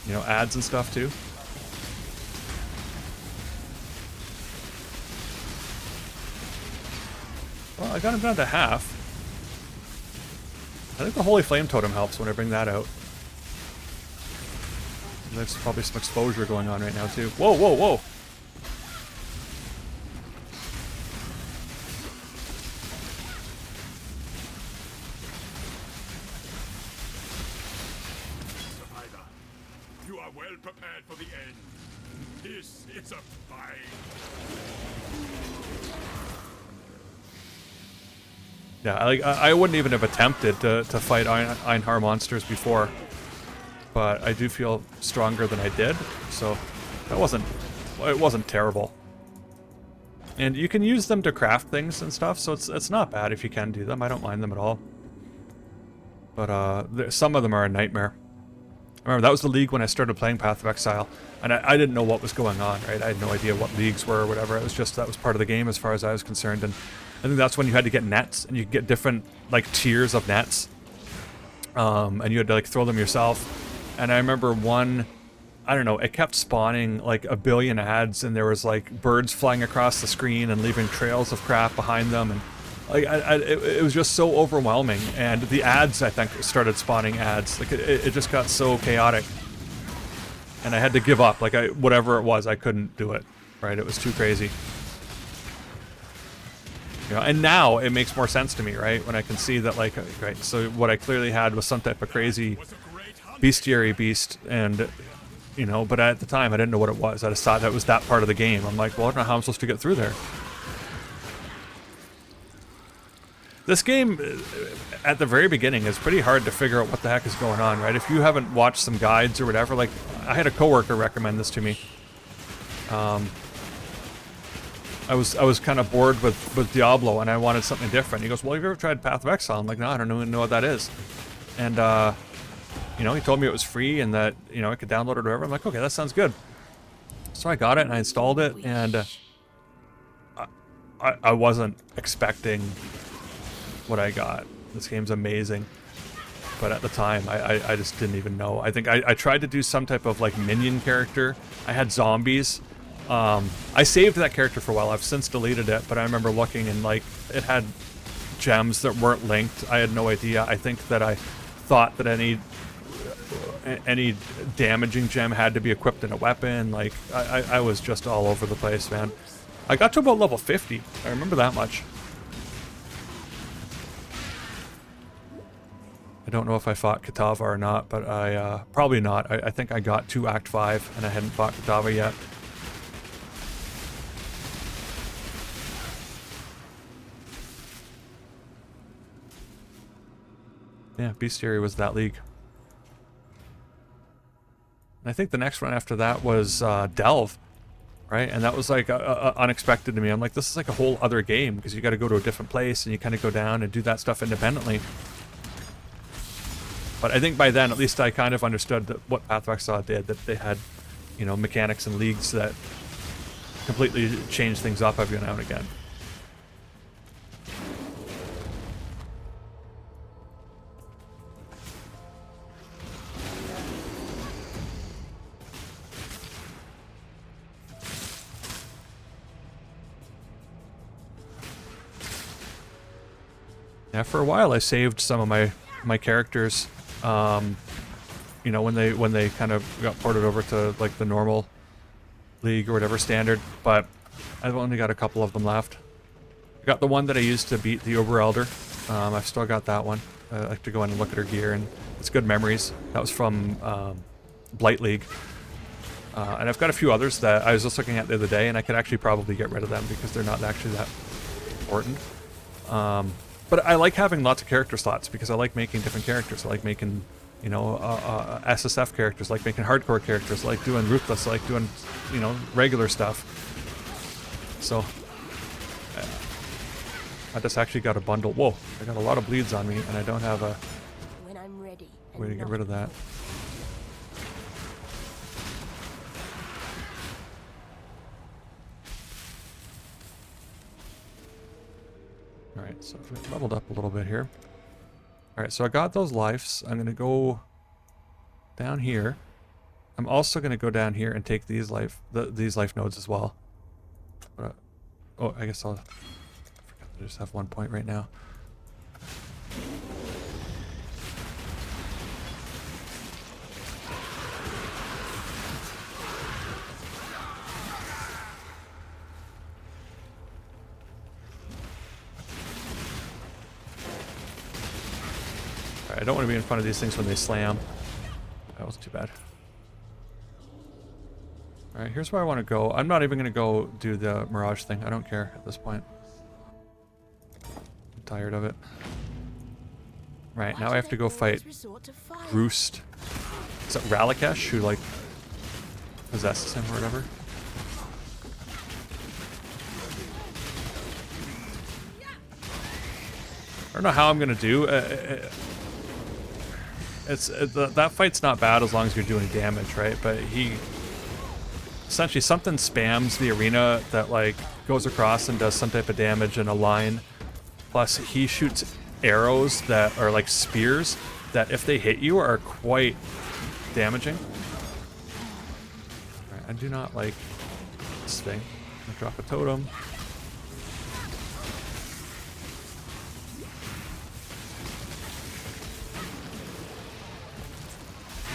you know, ads and stuff too. Well, I got him down to half. I think the Holy Flame Totem helps when I bring that out. And there's probably some exposure going on right now too. Whoa, whoa, whoa! You are well prepared for the end. This is a fight. Yeah, I wouldn't even have attempted to fight Einhar monsters before, but I do feel stronger than I did, so it wasn't terrible. And you can use them to craft things and stuff, so it's not bad if you can do them. I don't mind them at all. But some of them are a nightmare. I remember that was the league when I started playing Path of Exile, and I didn't know what was going on, right? I had no idea what leagues were or whatever. It was just that was part of the game as far as I was concerned, and I think that's when you had to get nets, and you could get different like tiers of nets, and you had to like throw them yourself. And I remember one, I don't know, it kept spawning like a billion ads, and there was like birds flying across the screen and leaving trails of crap behind them, and like it was just so overwhelming. And the ads, I think, started spawning ads. Like it just got so chaotic, and I had to give up. Like whatever it was, I couldn't do it. Right, it was too crazy. You know, and now it makes more sense to me, right? When I can see that, like, right, so what I clearly had was some type of crazy bestiary beast, and, you know, but at the time I didn't know what it was. I just thought that was that part of the game. I'm like, well, I don't know how I'm supposed to get through there. This game, at the very beginning, is pretty hard to figure out what the heck is going on, right? If you haven't watched some guides or whatever, like, I had a coworker recommend this to me. I was kind of bored with Diablo, and I wanted something different. He goes, well, have you ever tried Path of Exile? I'm like, no, I don't even know what that is. And, you know, he told me it was free and that, you know, I could download it or whatever. I'm like, okay, that sounds good. So I got it, and I installed it, and I wasn't expecting what I got. This game's amazing. but at the time, I just didn't even know. I think I tried to do some type of like minion character. I had zombies. I saved that character for a while. I've since deleted it, but I remember looking and like it had gems that weren't linked. I had no idea. I think that I thought that any damaging gem had to be equipped in a weapon. Like I was just all over the place, man. I got to about level 50. I remember that much. I don't know if I fought Kitava or not, but I probably not. I think I got to Act 5 and I hadn't fought Kitava yet. Yeah, Bestiary was that league. And I think the next one after that was Delve, right? And that was like unexpected to me. I'm like, this is like a whole other game because you got to go to a different place and you kind of go down and do that stuff independently. But I think by then, at least I kind of understood that what Path of Exile did, that they had, you know, mechanics and leagues that completely changed things up every now and again. Yeah, for a while I saved some of my characters, you know, when they kind of got ported over to like the normal league or whatever standard, but I've only got a couple of them left. I got the one that I used to beat the Ober Elder. I've still got that one. I like to go in and look at her gear, and it's good memories. That was from Blight League. And I've got a few others that I was just looking at the other day, and I could actually probably get rid of them because they're not actually that important. But I like having lots of character slots because I like making different characters. I like making, you know, SSF characters, I like making hardcore characters, I like doing Ruthless, I like doing, you know, regular stuff. So, I just actually got a bundle. Whoa, I got a lot of bleeds on me and I don't have a When I'm ready. way to get rid of that. Alright, so I've leveled up a little bit here. Alright, so I got those lives. I'm going to go down here. I'm also going to go down here and take these life nodes as well. But, oh, I guess I forgot to just have 1 point right now. I don't want to be in front of these things when they slam. That wasn't too bad. Alright, here's where I want to go. I'm not even going to go do the Mirage thing. I don't care at this point. I'm tired of it. Right, now I have to go fight Roost. Is that Ralakesh who, like, possesses him or whatever? I don't know how I'm going to do. That fight's not bad as long as you're doing damage, right? But he essentially something spams the arena that like goes across and does some type of damage in a line. Plus he shoots arrows that are like spears that if they hit you are quite damaging. All right, I do not like this thing. I'm gonna drop a totem.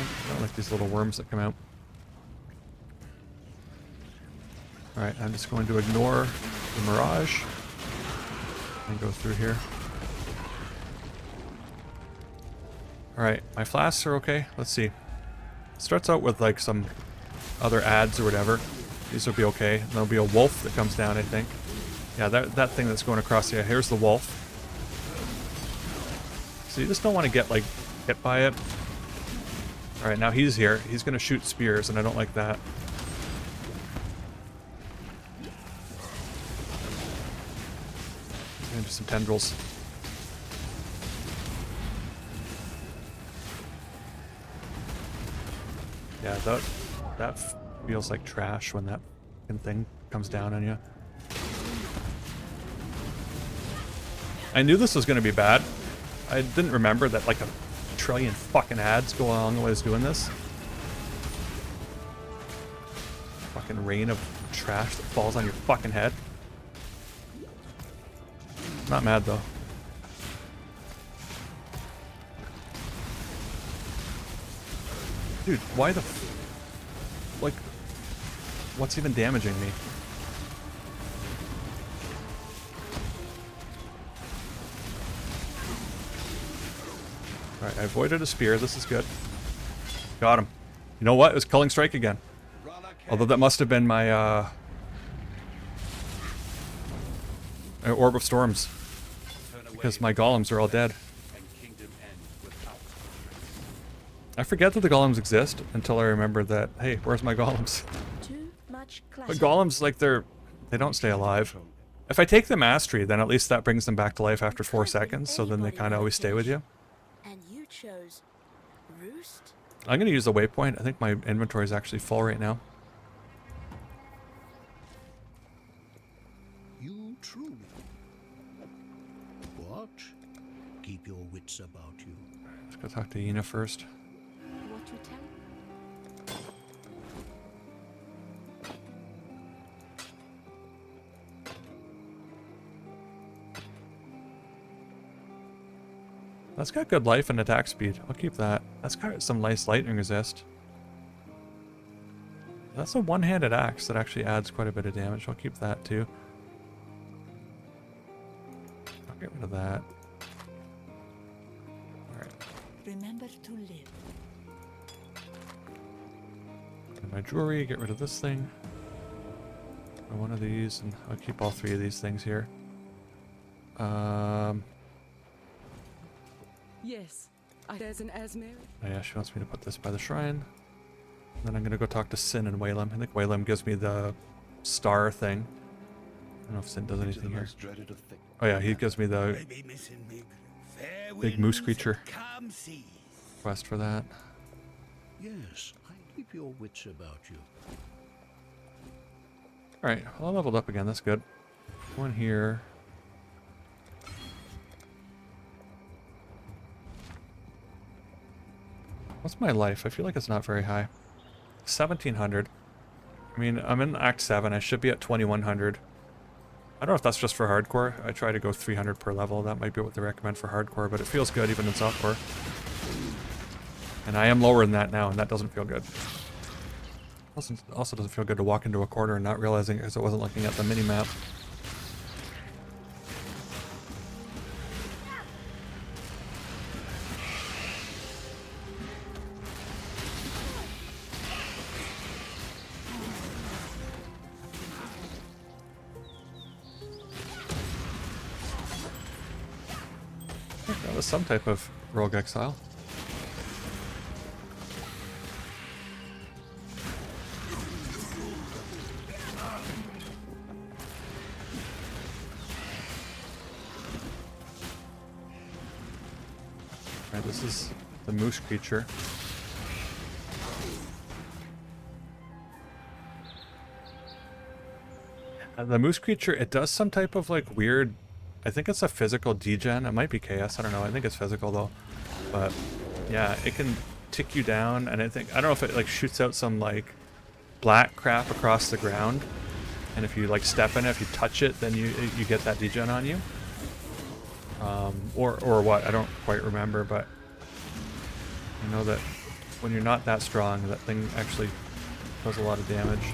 I don't like these little worms that come out. Alright, I'm just going to ignore the Mirage and go through here. Alright, my flasks are okay. Let's see. It starts out with like some other ads or whatever. These will be okay. And there'll be a wolf that comes down, I think. Yeah, that thing that's going across here. Here's the wolf. So you just don't want to get like hit by it. Alright, now he's here. He's going to shoot spears, and I don't like that. And just some tendrils. Yeah, that feels like trash when that thing comes down on you. I knew this was going to be bad. I didn't remember that like a trillion fucking ads go along the way it's doing this. Fucking rain of trash that falls on your fucking head. Not mad though. Dude, why the like, what's even damaging me? Alright, I avoided a spear. This is good. Got him. You know what? It was Culling Strike again. Although that must have been my Orb of Storms. Because my golems are all dead. I forget that the golems exist until I remember that, hey, where's my golems? Too much But clashing. golems, like, they don't stay alive. If I take the mastery, then at least that brings them back to life after 4 seconds, so then they kind of always stay with you. And you chose Roost? I'm going to use the waypoint. I think my inventory is actually full right now. You truly. What? Keep your wits about you. Let's go talk to Yina first. What you tell? That's got good life and attack speed. I'll keep that. That's got some nice lightning resist. That's a one-handed axe that actually adds quite a bit of damage. I'll keep that too. I'll get rid of that. Alright. Remember to live. And my jewelry, get rid of this thing. One of these, and I'll keep all 3 of these things here. Yes. There's an Asmeri. Oh yeah, she wants me to put this by the shrine. Then I'm gonna go talk to Sin and Waylem. I think Waylem gives me the star thing. I don't know if Sin does anything here. Oh yeah, he gives me the big moose creature quest for that. Yes, keep your wits about you. Alright, well, I leveled up again. That's good. One here. What's my life? I feel like it's not very high. 1700. I mean, I'm in Act 7. I should be at 2100. I don't know if that's just for hardcore. I try to go 300 per level. That might be what they recommend for hardcore, but it feels good even in softcore. And I am lower than that now, and that doesn't feel good. Also doesn't feel good to walk into a corner and not realizing it because I wasn't looking at the mini-map. I think that was some type of rogue exile. Alright, this is the moose creature. The moose creature, it does some type of like weird, I think it's a physical degen. It might be chaos, I don't know. I think it's physical though. But yeah, it can tick you down, and I don't know if it like shoots out some like black crap across the ground. And if you like step in it, if you touch it, then you get that degen on you. Or what, I don't quite remember, but I know that when you're not that strong, that thing actually does a lot of damage.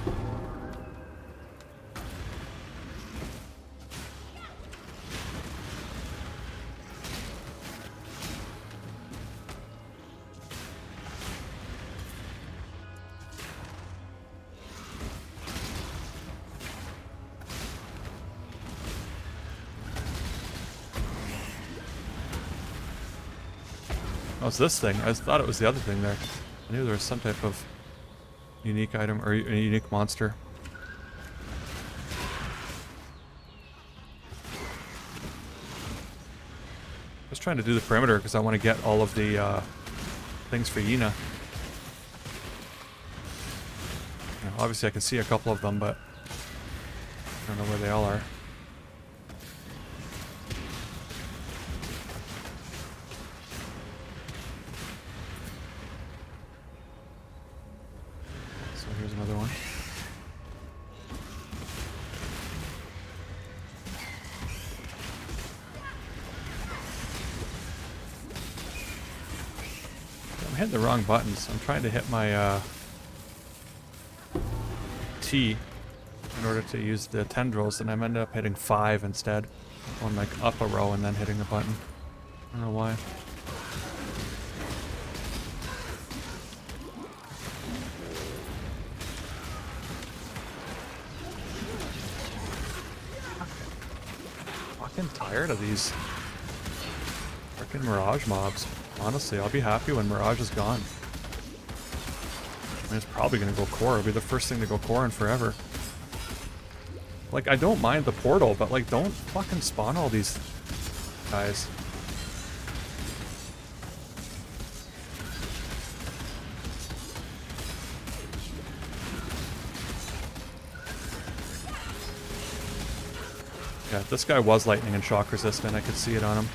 Oh, it's this thing. I thought it was the other thing there. I knew there was some type of unique item or a unique monster. Just trying to do the perimeter because I want to get all of the things for Yina. You know, obviously I can see a couple of them, but I don't know where they all are. I'm hitting the wrong buttons. I'm trying to hit my T in order to use the tendrils, and I'm ended up hitting 5 instead. Going like up a row and then hitting a button. I don't know why. Fucking tired of these freaking Mirage mobs. Honestly, I'll be happy when Mirage is gone. I mean, it's probably gonna go core. It'll be the first thing to go core in forever. Like, I don't mind the portal, but like, don't fucking spawn all these guys. Yeah, this guy was lightning and shock resistant. I could see it on him.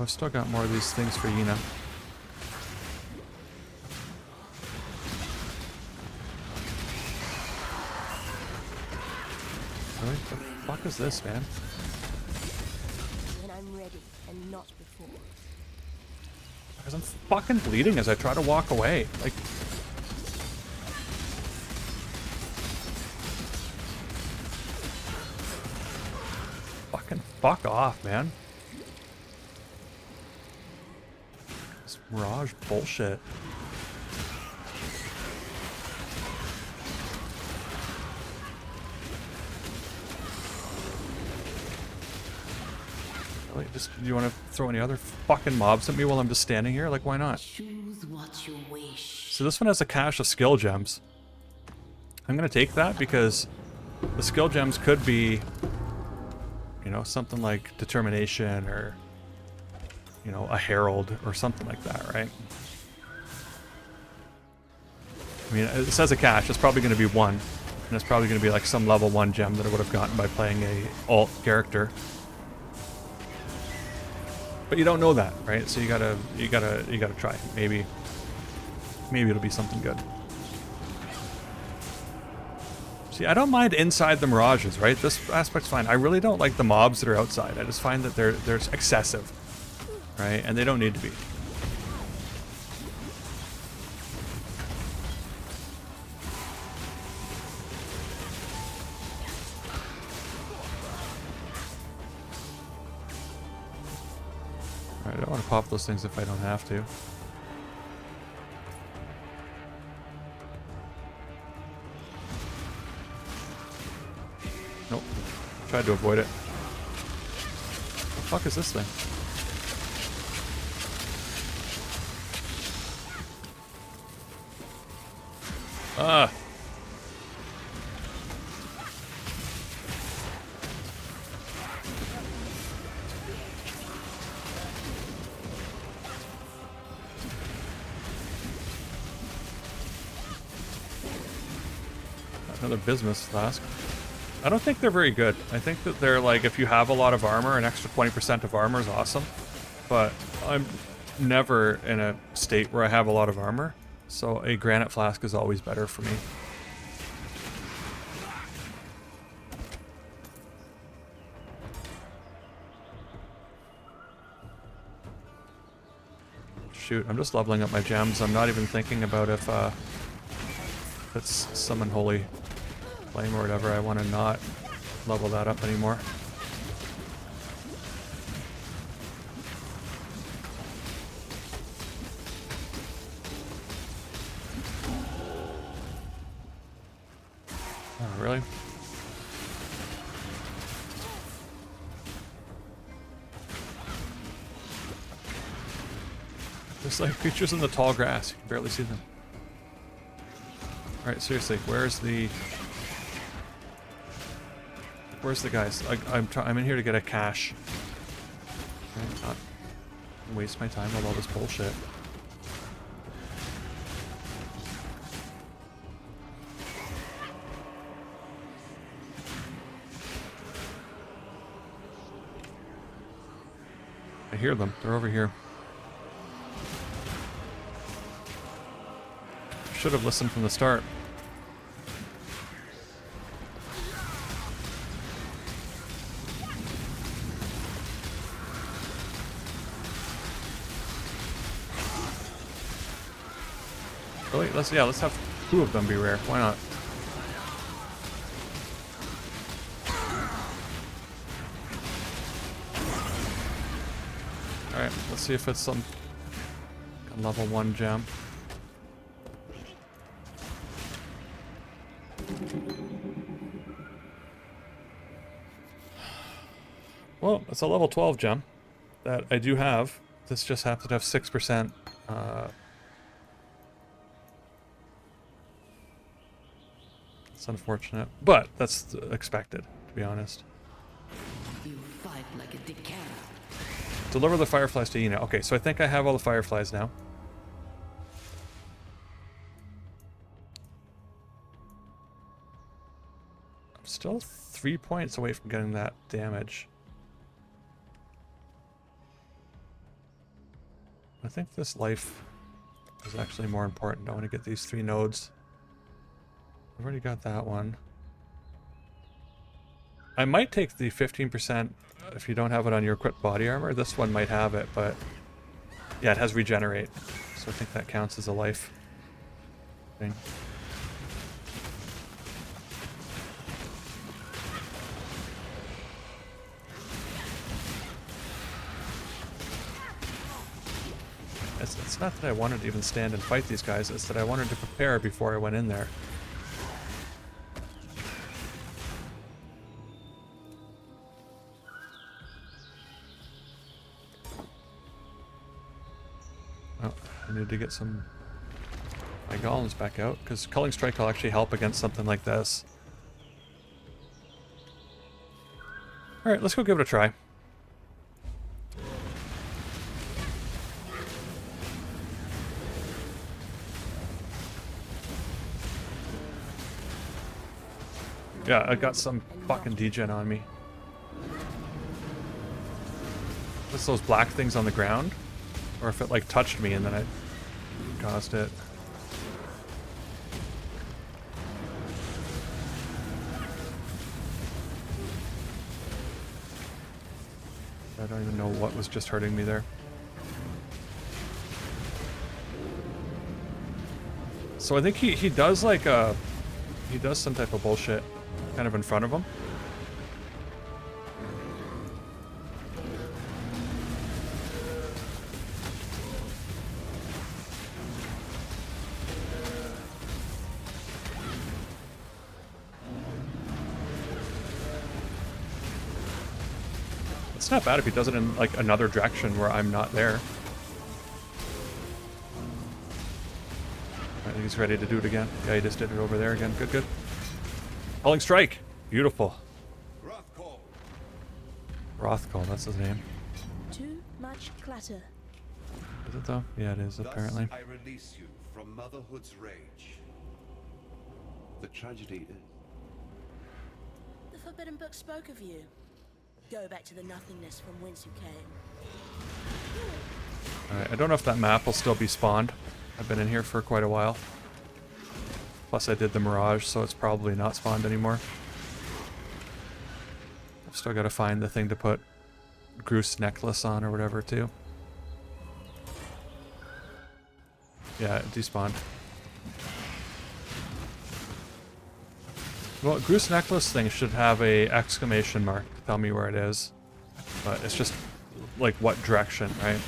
I've still got more of these things for Yina. Really? What the fuck is this, man? When I'm ready and not before. Because I'm fucking bleeding as I try to walk away. Like... Fucking fuck off, man. Mirage bullshit. Really? Just, you want to throw any other fucking mobs at me while I'm just standing here? Like, why not? Choose what you wish. So this one has a cache of skill gems. I'm gonna take that because the skill gems could be, you know, something like determination or, you know, a herald or something like that, right? I mean, it says a cache. It's probably going to be one, and it's probably going to be like some level 1 gem that I would have gotten by playing a alt character. But you don't know that, right? So you gotta try. Maybe it'll be something good. See, I don't mind inside the Mirages, right? This aspect's fine. I really don't like the mobs that are outside. I just find that they're excessive. Right? And they don't need to be. Alright, I don't want to pop those things if I don't have to. Nope. Tried to avoid it. What the fuck is this thing? Ah. Another business flask. I don't think they're very good. I think that they're like, if you have a lot of armor, an extra 20% of armor is awesome. But I'm never in a state where I have a lot of armor. So a granite flask is always better for me. Shoot, I'm just leveling up my gems. I'm not even thinking about if it's summon holy flame or whatever. I want to not level that up anymore. Oh, really? There's like creatures in the tall grass. You can barely see them. Alright, seriously, where's the guys? I'm in here to get a cache. Okay, not waste my time with all this bullshit. I hear them. They're over here. Should have listened from the start. Really? Let's have 2 of them be rare. Why not? Alright, let's see if it's some level 1 gem. Well, it's a level 12 gem that I do have. This just happens to have 6%. It's unfortunate, but that's expected, to be honest. You fight like a decay. Deliver the fireflies to Ina. Okay, so I think I have all the fireflies now. I'm still 3 points away from getting that damage. I think this life is actually more important. I want to get these 3 nodes. I've already got that one. I might take the 15% if you don't have it on your equipped body armor. This one might have it, but yeah, it has regenerate. So I think that counts as a life thing. It's not that I wanted to even stand and fight these guys, it's that I wanted to prepare before I went in there. Oh, I need to get my golems back out, because Culling Strike will actually help against something like this. Alright, let's go give it a try. Yeah, I got some fucking degen on me. What's those black things on the ground? Or if it like touched me and then I caused it. I don't even know what was just hurting me there. So I think he does like he does some type of bullshit kind of in front of him. It's not bad if he does it in like another direction where I'm not there. I think he's ready to do it again. Yeah, he just did it over there again. Good, good. Culling Strike. Beautiful. Rothcall, that's his name. Too much clutter. Is it though? Yeah, it is, apparently. Thus I release you from motherhood's rage. The tragedy is... The Forbidden Book spoke of you. Go back to the nothingness from whence you came. Alright, I don't know if that map will still be spawned. I've been in here for quite a while. Plus I did the Mirage, so it's probably not spawned anymore. I've still got to find the thing to put Groose necklace on or whatever too. Yeah, it despawned. Well, Groose necklace thing should have a exclamation mark to tell me where it is. But it's just like what direction, right?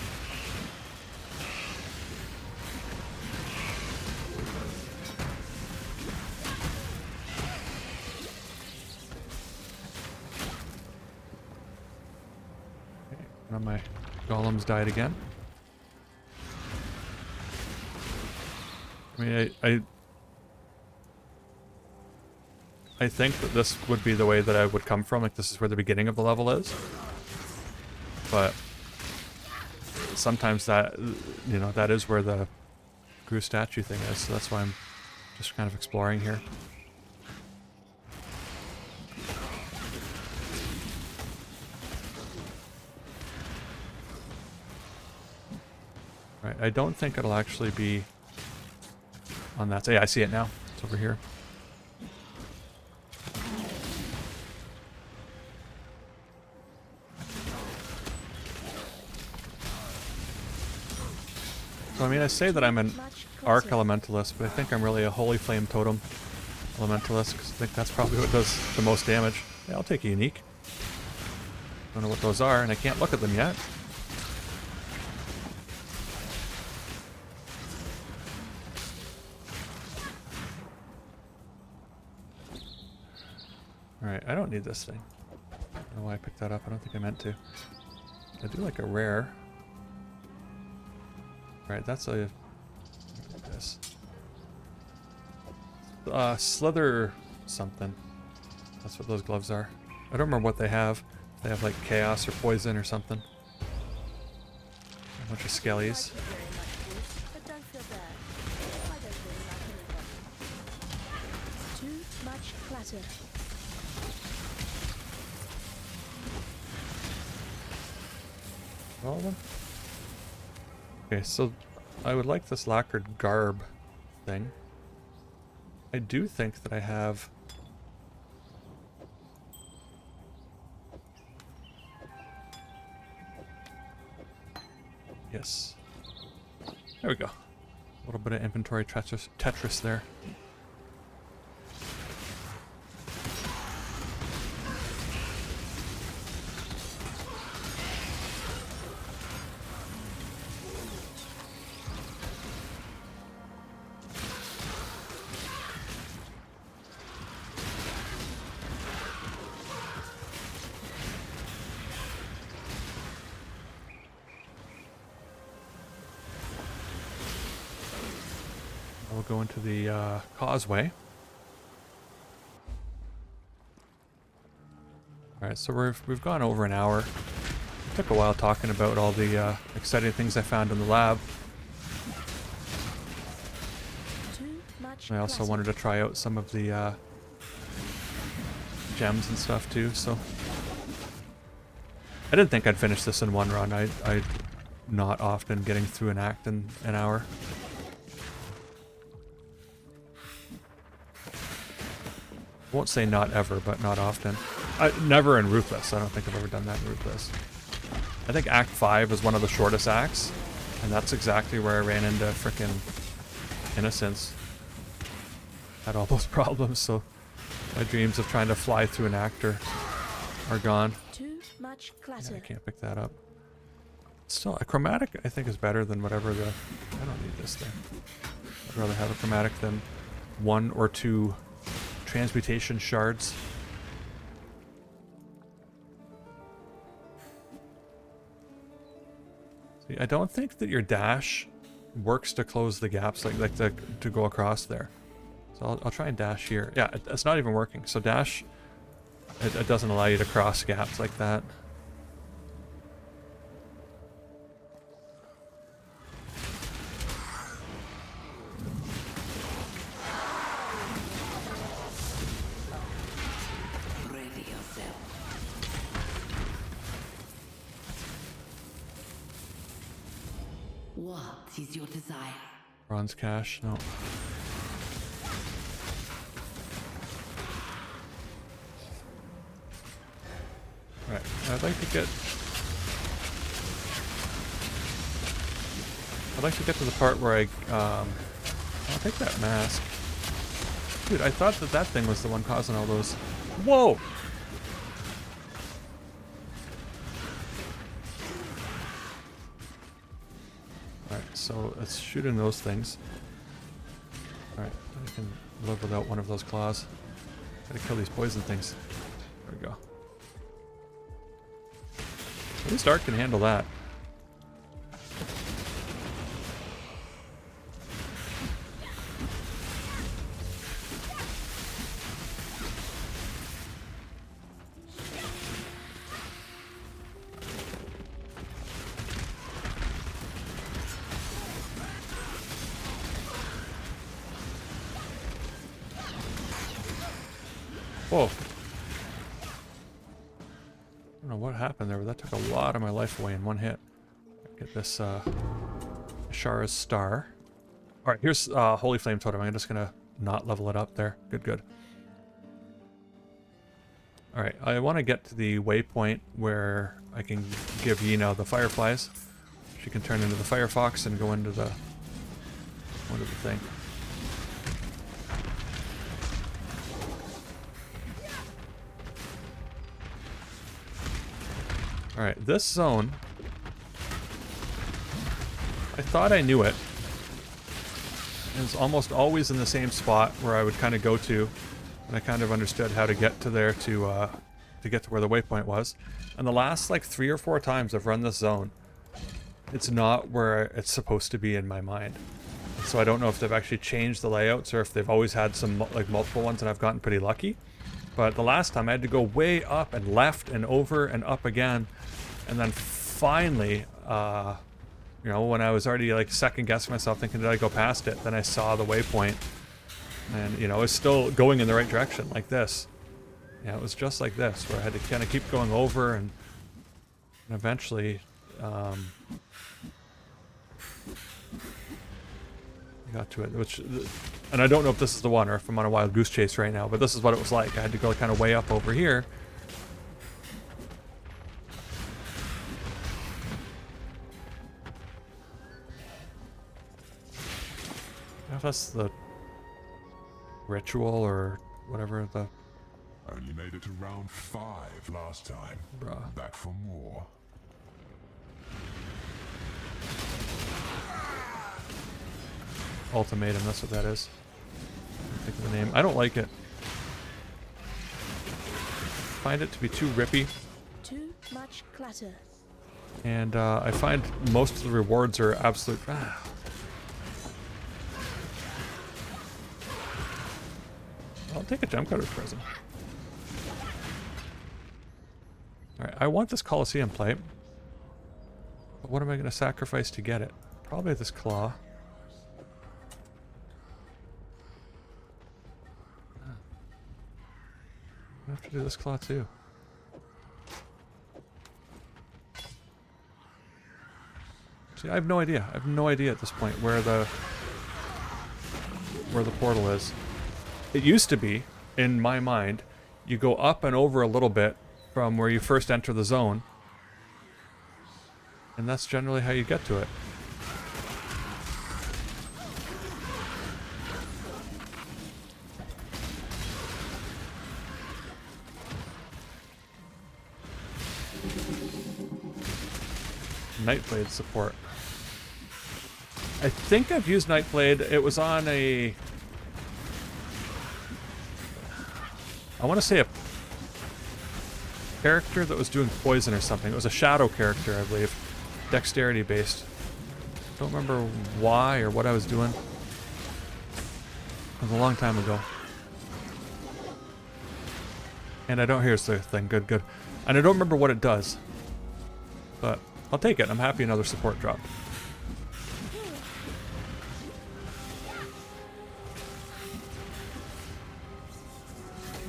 Now my golems died again. I mean, I think that this would be the way that I would come from, like this is where the beginning of the level is. But sometimes that, you know, that is where the Groose statue thing is, so that's why I'm just kind of exploring here. Right, I don't think it'll actually be on that. Yeah, I see it now. It's over here. So, I mean, I say that I'm an Arc Elementalist, but I think I'm really a Holy Flame Totem Elementalist, because I think that's probably what does the most damage. Yeah, I'll take a unique. Don't know what those are, and I can't look at them yet. Alright, I don't need this thing. I don't know why I picked that up. I don't think I meant to. I do like a rare. Right, that's a... this. Slither something. That's what those gloves are. I don't remember what they have. They have like chaos or poison or something. A bunch of skellies. Thank you very much, Bruce, but don't feel bad. I don't really like anybody. Too much clutter. All of them? Okay, so I would like this lacquered garb thing. I do think that I have... Yes. There we go. A little bit of inventory Tetris there. We'll go into the causeway. Alright, so we've gone over an hour. It took a while talking about all the exciting things I found in the lab. Too much I also clutter. wanted to try out some of the gems and stuff too, so... I didn't think I'd finish this in one run. I not often getting through an act in an hour. Won't say not ever, but not often. Never in Ruthless. I don't think I've ever done that in Ruthless. I think Act 5 is one of the shortest acts, and that's exactly where I ran into frickin' Innocence. Had all those problems, so my dreams of trying to fly through an act are gone. Too much clutter. Yeah, I can't pick that up. Still, a chromatic I think is better than whatever the... I don't need this thing. I'd rather have a chromatic than 1 or 2 transmutation shards. See, I don't think that your dash works to close the gaps, like to go across there. So I'll try and dash here. Yeah, it's not even working. So dash, it doesn't allow you to cross gaps like that. Ready yourself. What is your desire? Bronze cash, no. Right, I'd like to get to the part where I'll take that mask. Dude, I thought that thing was the one causing all those. Whoa! Alright, so it's shooting those things. Alright, I can live without one of those claws. Gotta kill these poison things. There we go. At least Arc can handle that. Whoa. I don't know what happened there, but that took a lot of my life away in one hit. Get this Shara's Star. Alright, here's Holy Flame Totem. I'm just gonna not level it up there. Good, good. Alright, I want to get to the waypoint where I can give Yino the fireflies. She can turn into the Firefox and go into the thing. Alright, this zone, I thought I knew it. It was almost always in the same spot where I would kind of go to, and I kind of understood how to get to there to get to where the waypoint was. And the last like 3 or 4 times I've run this zone, it's not where it's supposed to be in my mind. So I don't know if they've actually changed the layouts or if they've always had some like multiple ones and I've gotten pretty lucky. But the last time I had to go way up and left and over and up again. And then finally, you know, when I was already like second guessing myself thinking, did I go past it? Then I saw the waypoint and, you know, it's still going in the right direction like this. Yeah, it was just like this where I had to kind of keep going over and eventually, got to it, which, and I don't know if this is the one or if I'm on a wild goose chase right now, but this is what it was like. I had to go kind of way up over here. If that's the ritual or whatever the... Only made it to round 5 last time. Bruh. Back for more. Ultimatum, that's what that is. I think of the name. I don't like it. Find it to be too rippy. Too much clutter. And I find most of the rewards are absolute... I'll take a gem cutter's present. Alright, I want this Colosseum plate. But what am I going to sacrifice to get it? Probably this claw. I have to do this claw too. See, I have no idea. I have no idea at this point where the portal is. It used to be, in my mind, you go up and over a little bit from where you first enter the zone. And that's generally how you get to it. Nightblade support. I think I've used Nightblade. It was on a... I want to say a character that was doing poison or something. It was a shadow character, I believe. Dexterity based. Don't remember why or what I was doing. It was a long time ago. And I don't hear the thing. Good, good. And I don't remember what it does. But I'll take it. I'm happy another support dropped.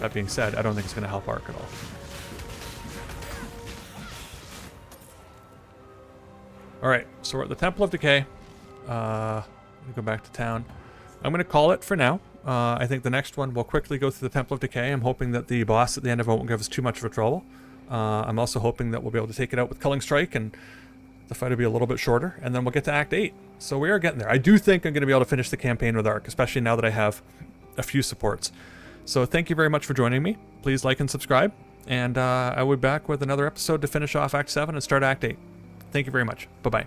That being said, I don't think it's going to help Arc at all. Alright, so we're at the Temple of Decay. Let me go back to town. I'm going to call it for now. I think the next one will quickly go through the Temple of Decay. I'm hoping that the boss at the end of it won't give us too much of a trouble. I'm also hoping that we'll be able to take it out with Culling Strike and the fight will be a little bit shorter, and then we'll get to Act 8. So we are getting there. I do think I'm going to be able to finish the campaign with Arc, especially now that I have a few supports. So thank you very much for joining me. Please like and subscribe, and I will be back with another episode to finish off Act 7 and start Act 8. Thank you very much. Bye-bye.